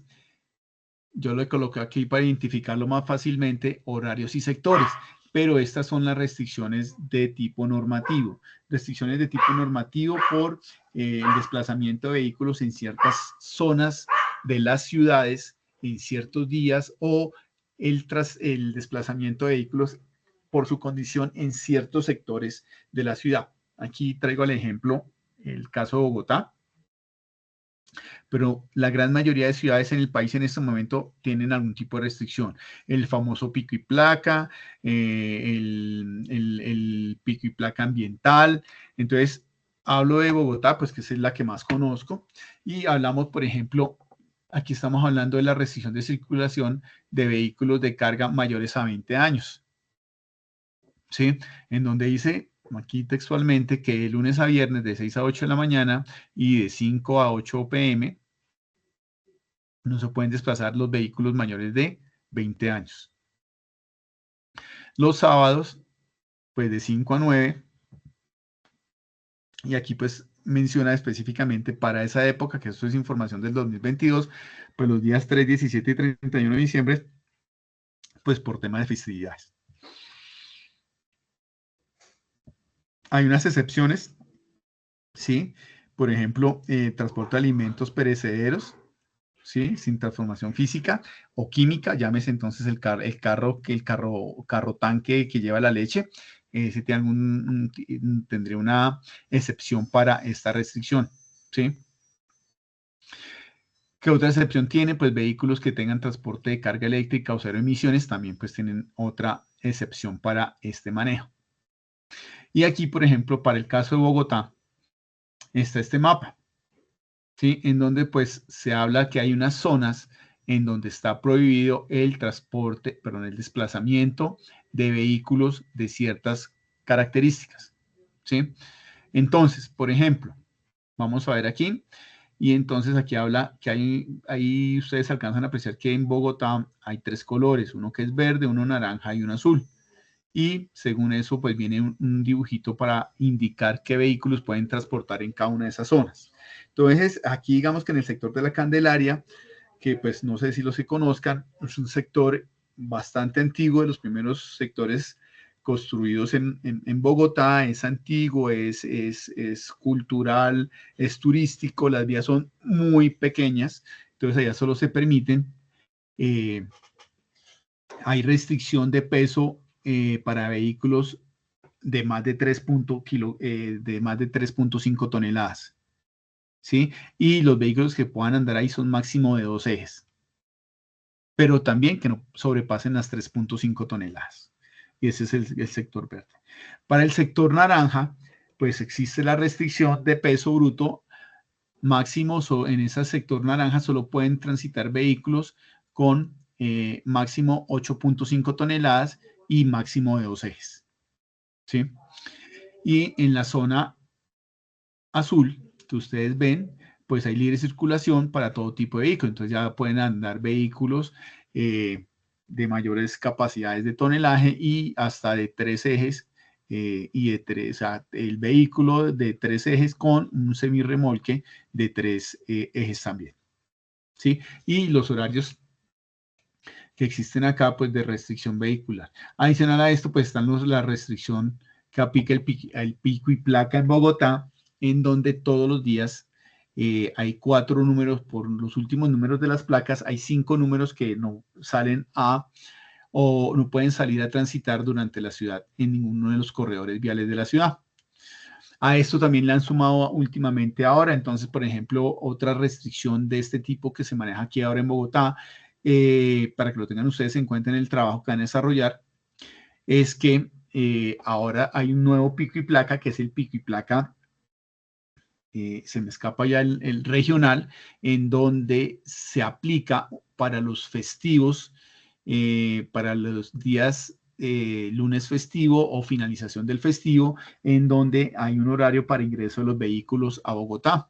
yo lo coloqué aquí para identificarlo más fácilmente, horarios y sectores, pero estas son las restricciones de tipo normativo. Restricciones de tipo normativo por el desplazamiento de vehículos en ciertas zonas de las ciudades en ciertos días o el desplazamiento de vehículos por su condición en ciertos sectores de la ciudad. Aquí traigo el ejemplo, el caso de Bogotá, pero la gran mayoría de ciudades en el país en este momento tienen algún tipo de restricción. El famoso pico y placa, el pico y placa ambiental. Entonces, hablo de Bogotá, pues que esa es la que más conozco, y hablamos, por ejemplo, aquí estamos hablando de la restricción de circulación de vehículos de carga mayores a 20 años. ¿Sí? En donde dice aquí textualmente que de lunes a viernes de 6 a 8 de la mañana y de 5 a 8 p.m. no se pueden desplazar los vehículos mayores de 20 años. Los sábados, pues de 5 a 9. Y aquí pues menciona específicamente para esa época, que esto es información del 2022, pues los días 3, 17 y 31 de diciembre, pues por tema de festividades. Hay unas excepciones, ¿sí? Por ejemplo, transporte de alimentos perecederos, ¿sí? Sin transformación física o química, llámese entonces el carro tanque que lleva la leche, si tendría una excepción para esta restricción, ¿sí? ¿Qué otra excepción tiene? Pues vehículos que tengan transporte de carga eléctrica o cero emisiones también pues tienen otra excepción para este manejo. Y aquí, por ejemplo, para el caso de Bogotá, está este mapa, ¿sí? En donde pues se habla que hay unas zonas en donde está prohibido el el desplazamiento de vehículos de ciertas características, ¿sí? Entonces, por ejemplo, vamos a ver aquí, y entonces aquí habla que ahí ustedes alcanzan a apreciar que en Bogotá hay 3 colores, uno que es verde, uno naranja y uno azul. Y según eso, pues viene un dibujito para indicar qué vehículos pueden transportar en cada una de esas zonas. Entonces, aquí digamos que en el sector de la Candelaria, que pues no sé si los se conozcan, es un sector bastante antiguo, de los primeros sectores construidos en Bogotá, es antiguo, es cultural, es turístico, las vías son muy pequeñas, entonces allá solo se permiten, hay restricción de peso para vehículos de más de 3.5 toneladas, ¿sí? Y los vehículos que puedan andar ahí son máximo de 2 ejes, pero también que no sobrepasen las 3.5 toneladas. Y ese es el sector verde. Para el sector naranja, pues existe la restricción de peso bruto máximo. En ese sector naranja solo pueden transitar vehículos con máximo 8.5 toneladas y máximo de 2 ejes. ¿Sí? Y en la zona azul que ustedes ven, pues hay libre circulación para todo tipo de vehículos. Entonces ya pueden andar vehículos de mayores capacidades de tonelaje y hasta de 3 ejes y de 3, o sea, el vehículo de 3 ejes con un semirremolque de 3 ejes también. ¿Sí? Y los horarios que existen acá, pues de restricción vehicular. Adicional a esto, pues están la restricción que aplica el pico y placa en Bogotá, en donde todos los días hay 4 números, por los últimos números de las placas, hay 5 números que no salen o no pueden salir a transitar durante la ciudad en ninguno de los corredores viales de la ciudad. A esto también le han sumado últimamente ahora. Entonces, por ejemplo, otra restricción de este tipo que se maneja aquí ahora en Bogotá, para que lo tengan ustedes en cuenta en el trabajo que van a desarrollar, es que ahora hay un nuevo pico y placa, que es el pico y placa, se me escapa ya el regional, en donde se aplica para los festivos, para los días lunes festivo o finalización del festivo, en donde hay un horario para ingreso de los vehículos a Bogotá.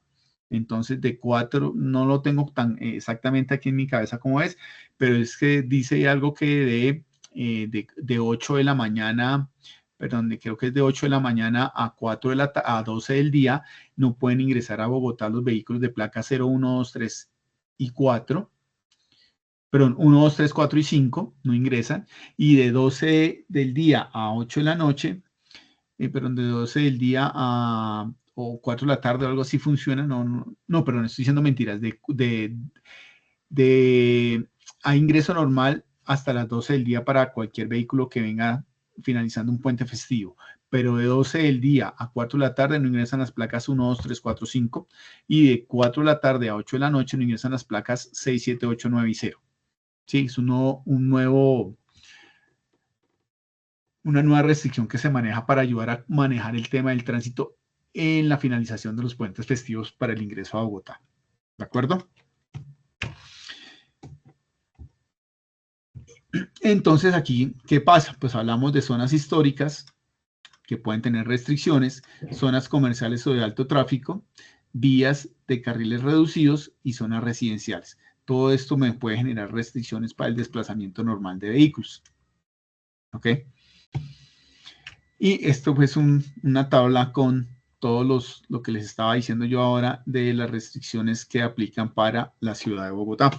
Entonces, de 4, no lo tengo tan exactamente aquí en mi cabeza como es, pero es que dice algo que de 8 de la mañana, perdón, creo que es de 8 de la mañana a 12 del día, no pueden ingresar a Bogotá los vehículos de placa 0, 1, 2, 3 y 4. Perdón, 1, 2, 3, 4 y 5 no ingresan. Y de 12 del día a 8 de la noche, perdón, de 12 del día a o 4 de la tarde o algo así funciona. No, perdón, estoy diciendo mentiras. A ingreso normal hasta las 12 del día para cualquier vehículo que venga finalizando un puente festivo. Pero de 12 del día a 4 de la tarde no ingresan las placas 1, 2, 3, 4, 5. Y de 4 de la tarde a 8 de la noche no ingresan las placas 6, 7, 8, 9 y 0. Sí, es una nueva restricción que se maneja para ayudar a manejar el tema del tránsito en la finalización de los puentes festivos para el ingreso a Bogotá. ¿De acuerdo? Entonces aquí, ¿qué pasa? Pues hablamos de zonas históricas que pueden tener restricciones, zonas comerciales o de alto tráfico, vías de carriles reducidos y zonas residenciales. Todo esto me puede generar restricciones para el desplazamiento normal de vehículos. ¿Ok? Y esto pues una tabla con todos lo que les estaba diciendo yo ahora de las restricciones que aplican para la ciudad de Bogotá.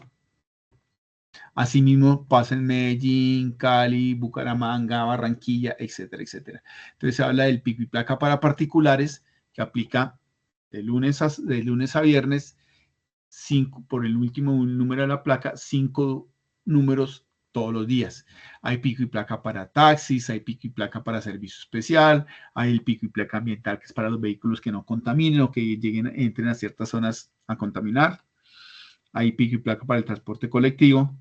Asimismo pasa en Medellín, Cali, Bucaramanga, Barranquilla, etcétera, etcétera. Entonces se habla del pico y placa para particulares que aplica de lunes a viernes, 5 por el último número de la placa, 5 números todos los días. Hay pico y placa para taxis, hay pico y placa para servicio especial, hay el pico y placa ambiental que es para los vehículos que no contaminen o que entren a ciertas zonas a contaminar. Hay pico y placa para el transporte colectivo.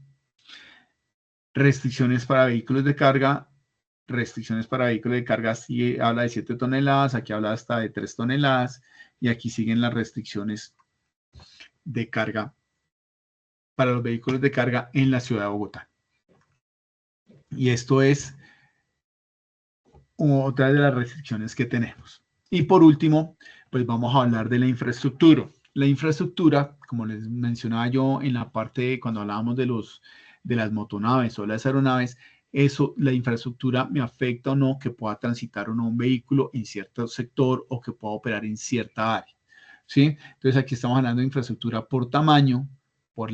Restricciones para vehículos de carga. Restricciones para vehículos de carga, sí habla de 7 toneladas, aquí habla hasta de 3 toneladas, y aquí siguen las restricciones de carga para los vehículos de carga en la ciudad de Bogotá. Y esto es otra de las restricciones que tenemos. Y por último, pues vamos a hablar de la infraestructura. La infraestructura, como les mencionaba yo en la parte cuando hablábamos de las motonaves o las aeronaves, la infraestructura me afecta o no que pueda transitar o no un vehículo en cierto sector o que pueda operar en cierta área. ¿Sí? Entonces aquí estamos hablando de infraestructura por tamaño, por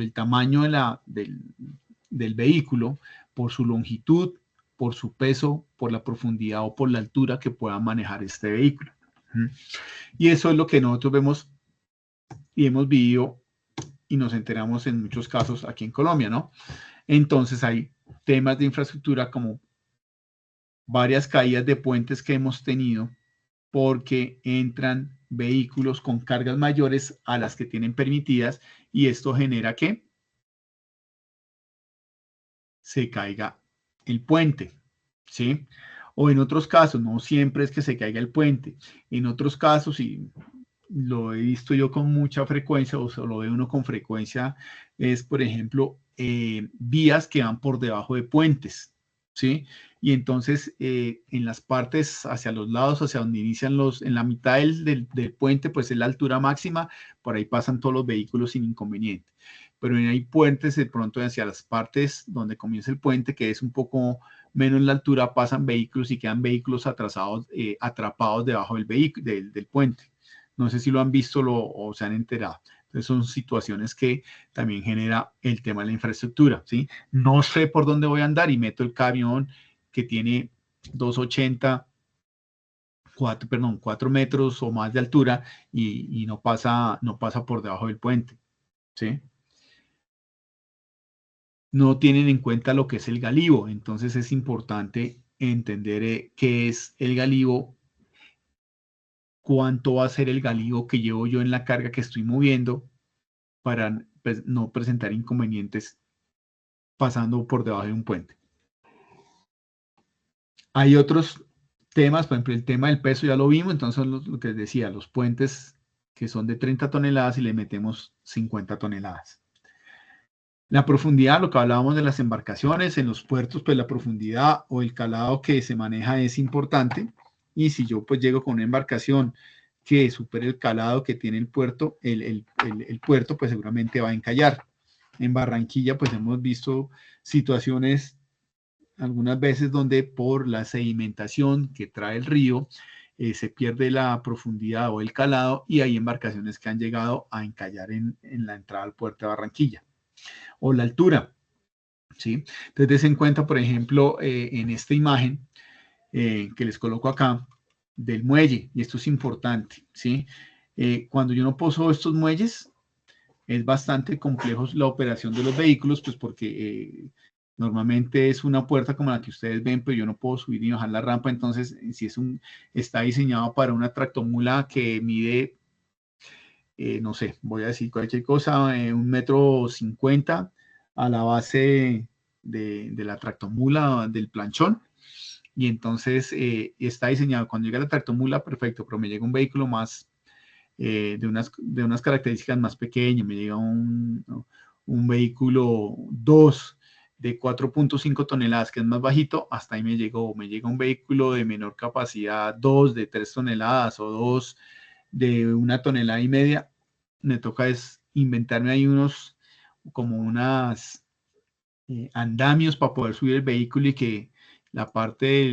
el tamaño del vehículo, por su longitud, por su peso, por la profundidad o por la altura que pueda manejar este vehículo. Y eso es lo que nosotros vemos y hemos vivido y nos enteramos en muchos casos aquí en Colombia, ¿no? Entonces hay temas de infraestructura como varias caídas de puentes que hemos tenido porque entran vehículos con cargas mayores a las que tienen permitidas y esto genera que se caiga el puente, ¿sí? O en otros casos, no siempre es que se caiga el puente, en otros casos, y lo he visto yo con mucha frecuencia, o lo ve uno con frecuencia, es, por ejemplo, vías que van por debajo de puentes, ¿sí? Y entonces, en las partes hacia los lados, hacia donde inician en la mitad del puente, pues es la altura máxima, por ahí pasan todos los vehículos sin inconveniente. Pero hay puentes de pronto hacia las partes donde comienza el puente, que es un poco menos la altura, pasan vehículos y quedan vehículos atrapados debajo del puente. No sé si lo han visto o se han enterado. Entonces son situaciones que también genera el tema de la infraestructura, ¿sí? No sé por dónde voy a andar y meto el camión que tiene 280, 4 metros o más de altura y no pasa por debajo del puente, ¿sí? No tienen en cuenta lo que es el galivo, entonces es importante entender qué es el galivo cuánto va a ser el galío que llevo yo en la carga que estoy moviendo para pues, no presentar inconvenientes pasando por debajo de un puente. Hay otros temas, por ejemplo, el tema del peso ya lo vimos, entonces lo que les decía, los puentes que son de 30 toneladas y le metemos 50 toneladas. La profundidad, lo que hablábamos de las embarcaciones, en los puertos, pues la profundidad o el calado que se maneja es importante. Y si yo pues llego con una embarcación que supere el calado que tiene el puerto, el puerto pues seguramente va a encallar. En Barranquilla pues hemos visto situaciones algunas veces donde por la sedimentación que trae el río se pierde la profundidad o el calado y hay embarcaciones que han llegado a encallar en la entrada al puerto de Barranquilla. O la altura, ¿sí? Entonces, des en cuenta, por ejemplo, en esta imagen que les coloco acá, del muelle, y esto es importante, ¿sí? Cuando yo no poso estos muelles, es bastante complejo la operación de los vehículos, pues porque normalmente es una puerta como la que ustedes ven, pero yo no puedo subir ni bajar la rampa, entonces si está diseñado para una tractomula que mide, no sé, voy a decir cualquier cosa, 1,50 m a la base de la tractomula del planchón, y entonces está diseñado, cuando llega la tractomula, perfecto, pero me llega un vehículo más, de unas características más pequeñas, me llega un vehículo 2 de 4.5 toneladas, que es más bajito, hasta ahí me llega un vehículo de menor capacidad, 2 de 3 toneladas o 2 de 1,5 toneladas, me toca es inventarme ahí como unas andamios para poder subir el vehículo y que la parte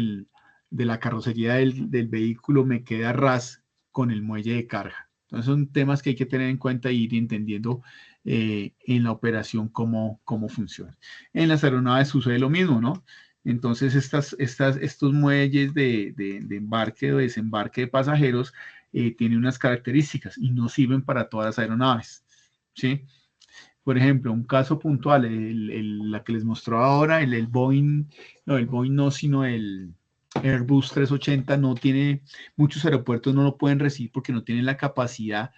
de la carrocería del vehículo me quede a ras con el muelle de carga. Entonces son temas que hay que tener en cuenta e ir entendiendo en la operación cómo funciona. En las aeronaves sucede lo mismo, ¿no? Entonces estos muelles de embarque o desembarque de pasajeros tienen unas características y no sirven para todas las aeronaves, ¿sí? Por ejemplo, un caso puntual, la que les mostró ahora, el Boeing no, sino el Airbus 380 no tiene, muchos aeropuertos no lo pueden recibir porque no tienen la capacidad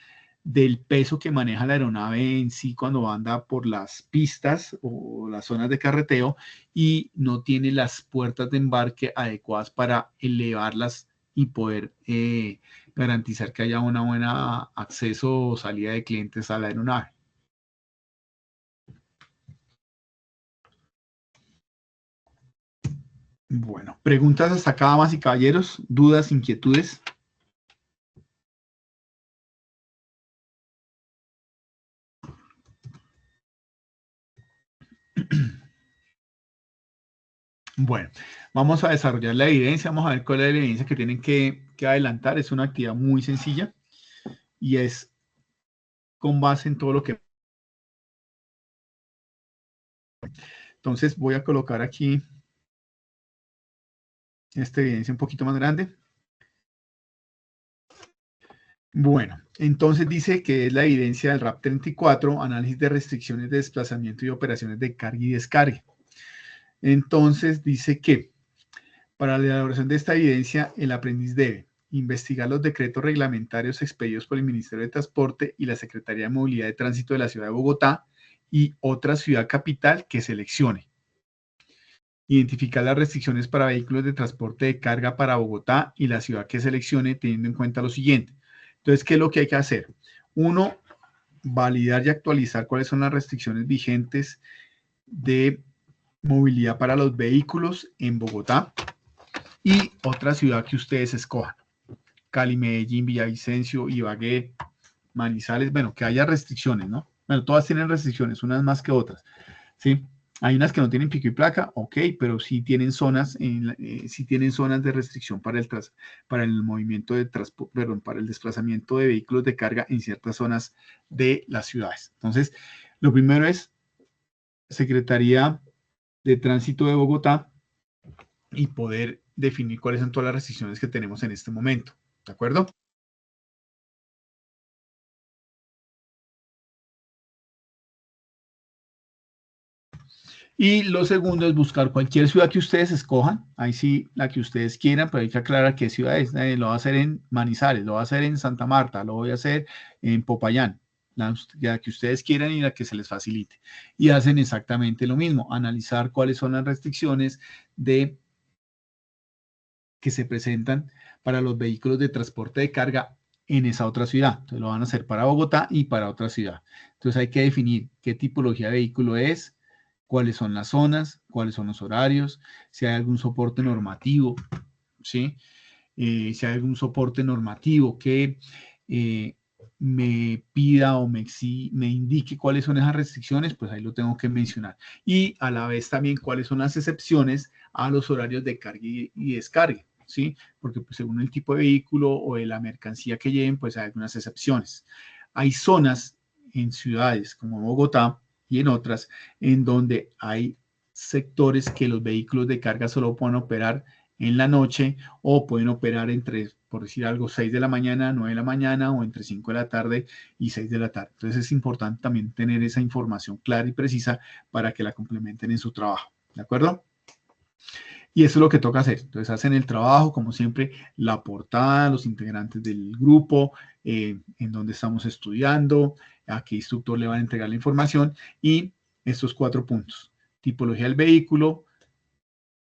del peso que maneja la aeronave en sí cuando anda por las pistas o las zonas de carreteo y no tiene las puertas de embarque adecuadas para elevarlas y poder garantizar que haya una buena acceso o salida de clientes a la aeronave. Bueno, preguntas hasta acá, damas y caballeros, dudas, inquietudes. Bueno, vamos a desarrollar la evidencia, vamos a ver cuál es la evidencia que tienen que adelantar. Es una actividad muy sencilla y es con base en todo lo que... Entonces voy a colocar aquí esta evidencia un poquito más grande. Bueno, entonces dice que es la evidencia del RAP 34, análisis de restricciones de desplazamiento y operaciones de carga y descarga. Entonces dice que para la elaboración de esta evidencia, el aprendiz debe investigar los decretos reglamentarios expedidos por el Ministerio de Transporte y la Secretaría de Movilidad y Tránsito de la Ciudad de Bogotá y otra ciudad capital que seleccione. Identificar las restricciones para vehículos de transporte de carga para Bogotá y la ciudad que seleccione, teniendo en cuenta lo siguiente. Entonces, ¿qué es lo que hay que hacer? Uno, validar y actualizar cuáles son las restricciones vigentes de movilidad para los vehículos en Bogotá y otra ciudad que ustedes escojan. Cali, Medellín, Villavicencio, Ibagué, Manizales, bueno, que haya restricciones, ¿no? Bueno, todas tienen restricciones, unas más que otras, ¿sí? Hay unas que no tienen pico y placa, ok, pero sí tienen zonas, sí tienen zonas de restricción para el movimiento de transporte, perdón, para el desplazamiento de vehículos de carga en ciertas zonas de las ciudades. Entonces, lo primero es Secretaría de Tránsito de Bogotá y poder definir cuáles son todas las restricciones que tenemos en este momento. ¿De acuerdo? Y lo segundo es buscar cualquier ciudad que ustedes escojan, ahí sí, la que ustedes quieran, pero hay que aclarar qué ciudad es. Lo voy a hacer en Manizales, lo voy a hacer en Santa Marta, lo voy a hacer en Popayán, la que ustedes quieran y la que se les facilite. Y hacen exactamente lo mismo, analizar cuáles son las restricciones que se presentan para los vehículos de transporte de carga en esa otra ciudad. Entonces lo van a hacer para Bogotá y para otra ciudad. Entonces hay que definir qué tipología de vehículo es, cuáles son las zonas, cuáles son los horarios, si hay algún soporte normativo, ¿sí? Si hay algún soporte normativo que me pida o me indique cuáles son esas restricciones, pues ahí lo tengo que mencionar. Y a la vez también cuáles son las excepciones a los horarios de carga y descarga, ¿sí? Porque pues, según el tipo de vehículo o de la mercancía que lleven, pues hay algunas excepciones. Hay zonas en ciudades como Bogotá y en otras en donde hay sectores que los vehículos de carga solo pueden operar en la noche o pueden operar entre, por decir algo, 6 de la mañana, 9 de la mañana o entre 5 de la tarde y 6 de la tarde. Entonces es importante también tener esa información clara y precisa para que la complementen en su trabajo. ¿De acuerdo? Y eso es lo que toca hacer. Entonces hacen el trabajo, como siempre, la portada, los integrantes del grupo, en donde estamos estudiando, a qué instructor le van a entregar la información y estos 4 puntos. Tipología del vehículo,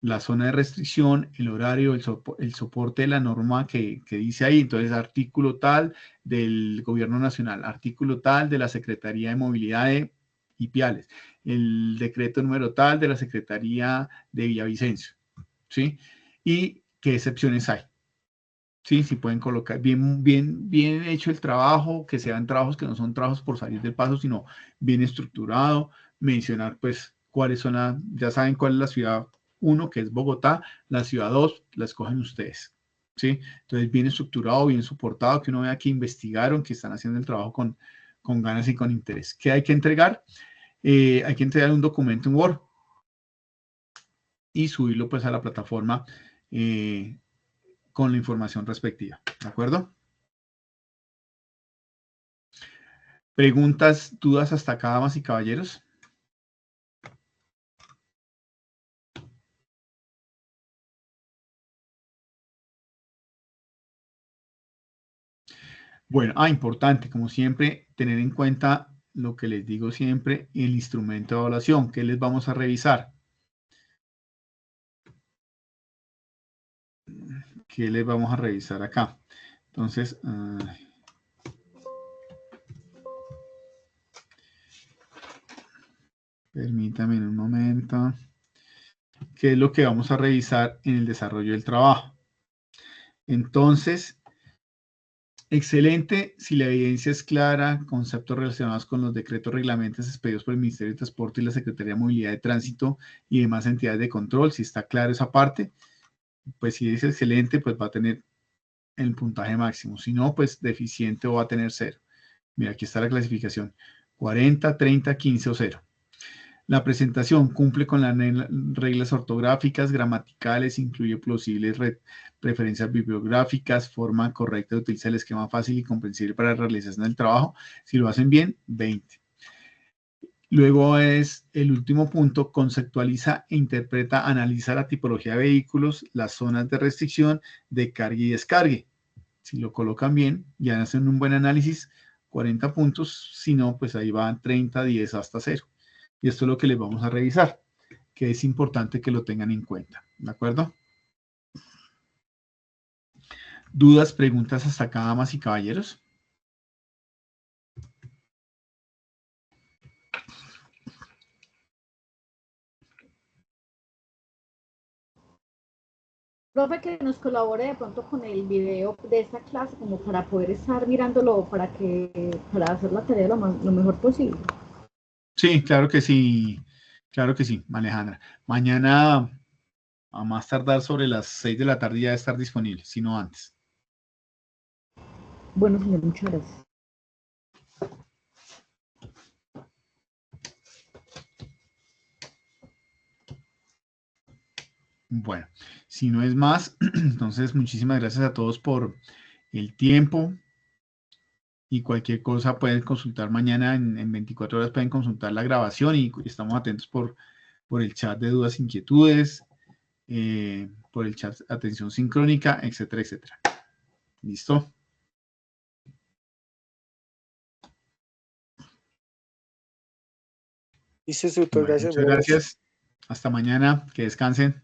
la zona de restricción, el horario, el soporte de la norma que dice ahí, entonces artículo tal del Gobierno Nacional, artículo tal de la Secretaría de Movilidad de Ipiales, el decreto número tal de la Secretaría de Villavicencio, ¿sí? Y qué excepciones hay. Sí, si pueden colocar bien hecho el trabajo, que sean trabajos que no son trabajos por salir del paso, sino bien estructurado, mencionar pues cuáles son ya saben cuál es la ciudad 1, que es Bogotá, la ciudad 2, la escogen ustedes, ¿sí? Entonces bien estructurado, bien soportado, que uno vea que investigaron, que están haciendo el trabajo con ganas y con interés. ¿Qué hay que entregar? Hay que entregar un documento en Word y subirlo pues a la plataforma con la información respectiva, ¿de acuerdo? ¿Preguntas, dudas hasta acá, damas y caballeros? Bueno, importante, como siempre, tener en cuenta lo que les digo siempre, el instrumento de evaluación. ¿Qué les vamos a revisar? ¿Qué les vamos a revisar acá? Entonces, permítame un momento. ¿Qué es lo que vamos a revisar en el desarrollo del trabajo? Entonces, excelente si la evidencia es clara, conceptos relacionados con los decretos reglamentos expedidos por el Ministerio de Transporte y la Secretaría de Movilidad de Tránsito y demás entidades de control, si está claro esa parte, pues si es excelente, pues va a tener el puntaje máximo. Si no, pues deficiente o va a tener 0. Mira, aquí está la clasificación. 40, 30, 15 o 0. La presentación cumple con las reglas ortográficas, gramaticales, incluye plausibles referencias bibliográficas, forma correcta de utilizar el esquema fácil y comprensible para la realización del trabajo. Si lo hacen bien, 20. Luego es el último punto, conceptualiza e interpreta, analiza la tipología de vehículos, las zonas de restricción, de carga y descargue. Si lo colocan bien, ya hacen un buen análisis, 40 puntos, si no, pues ahí van 30, 10 hasta 0. Y esto es lo que les vamos a revisar, que es importante que lo tengan en cuenta, ¿de acuerdo? ¿Dudas, preguntas hasta acá, damas y caballeros? Profe, que nos colabore de pronto con el video de esta clase como para poder estar mirándolo para hacer la tarea lo mejor posible. Sí, claro que sí, Alejandra. Mañana, a más tardar sobre las 6 de la tarde ya debe estar disponible, si no antes. Bueno, señor, muchas gracias. Bueno, si no es más, entonces muchísimas gracias a todos por el tiempo y cualquier cosa pueden consultar mañana en 24 horas, pueden consultar la grabación y estamos atentos por por el chat de dudas, inquietudes, por el chat atención sincrónica, etcétera, etcétera. ¿Listo? Listo, súper, Bueno, gracias. muchas gracias. Hasta mañana. Que descansen.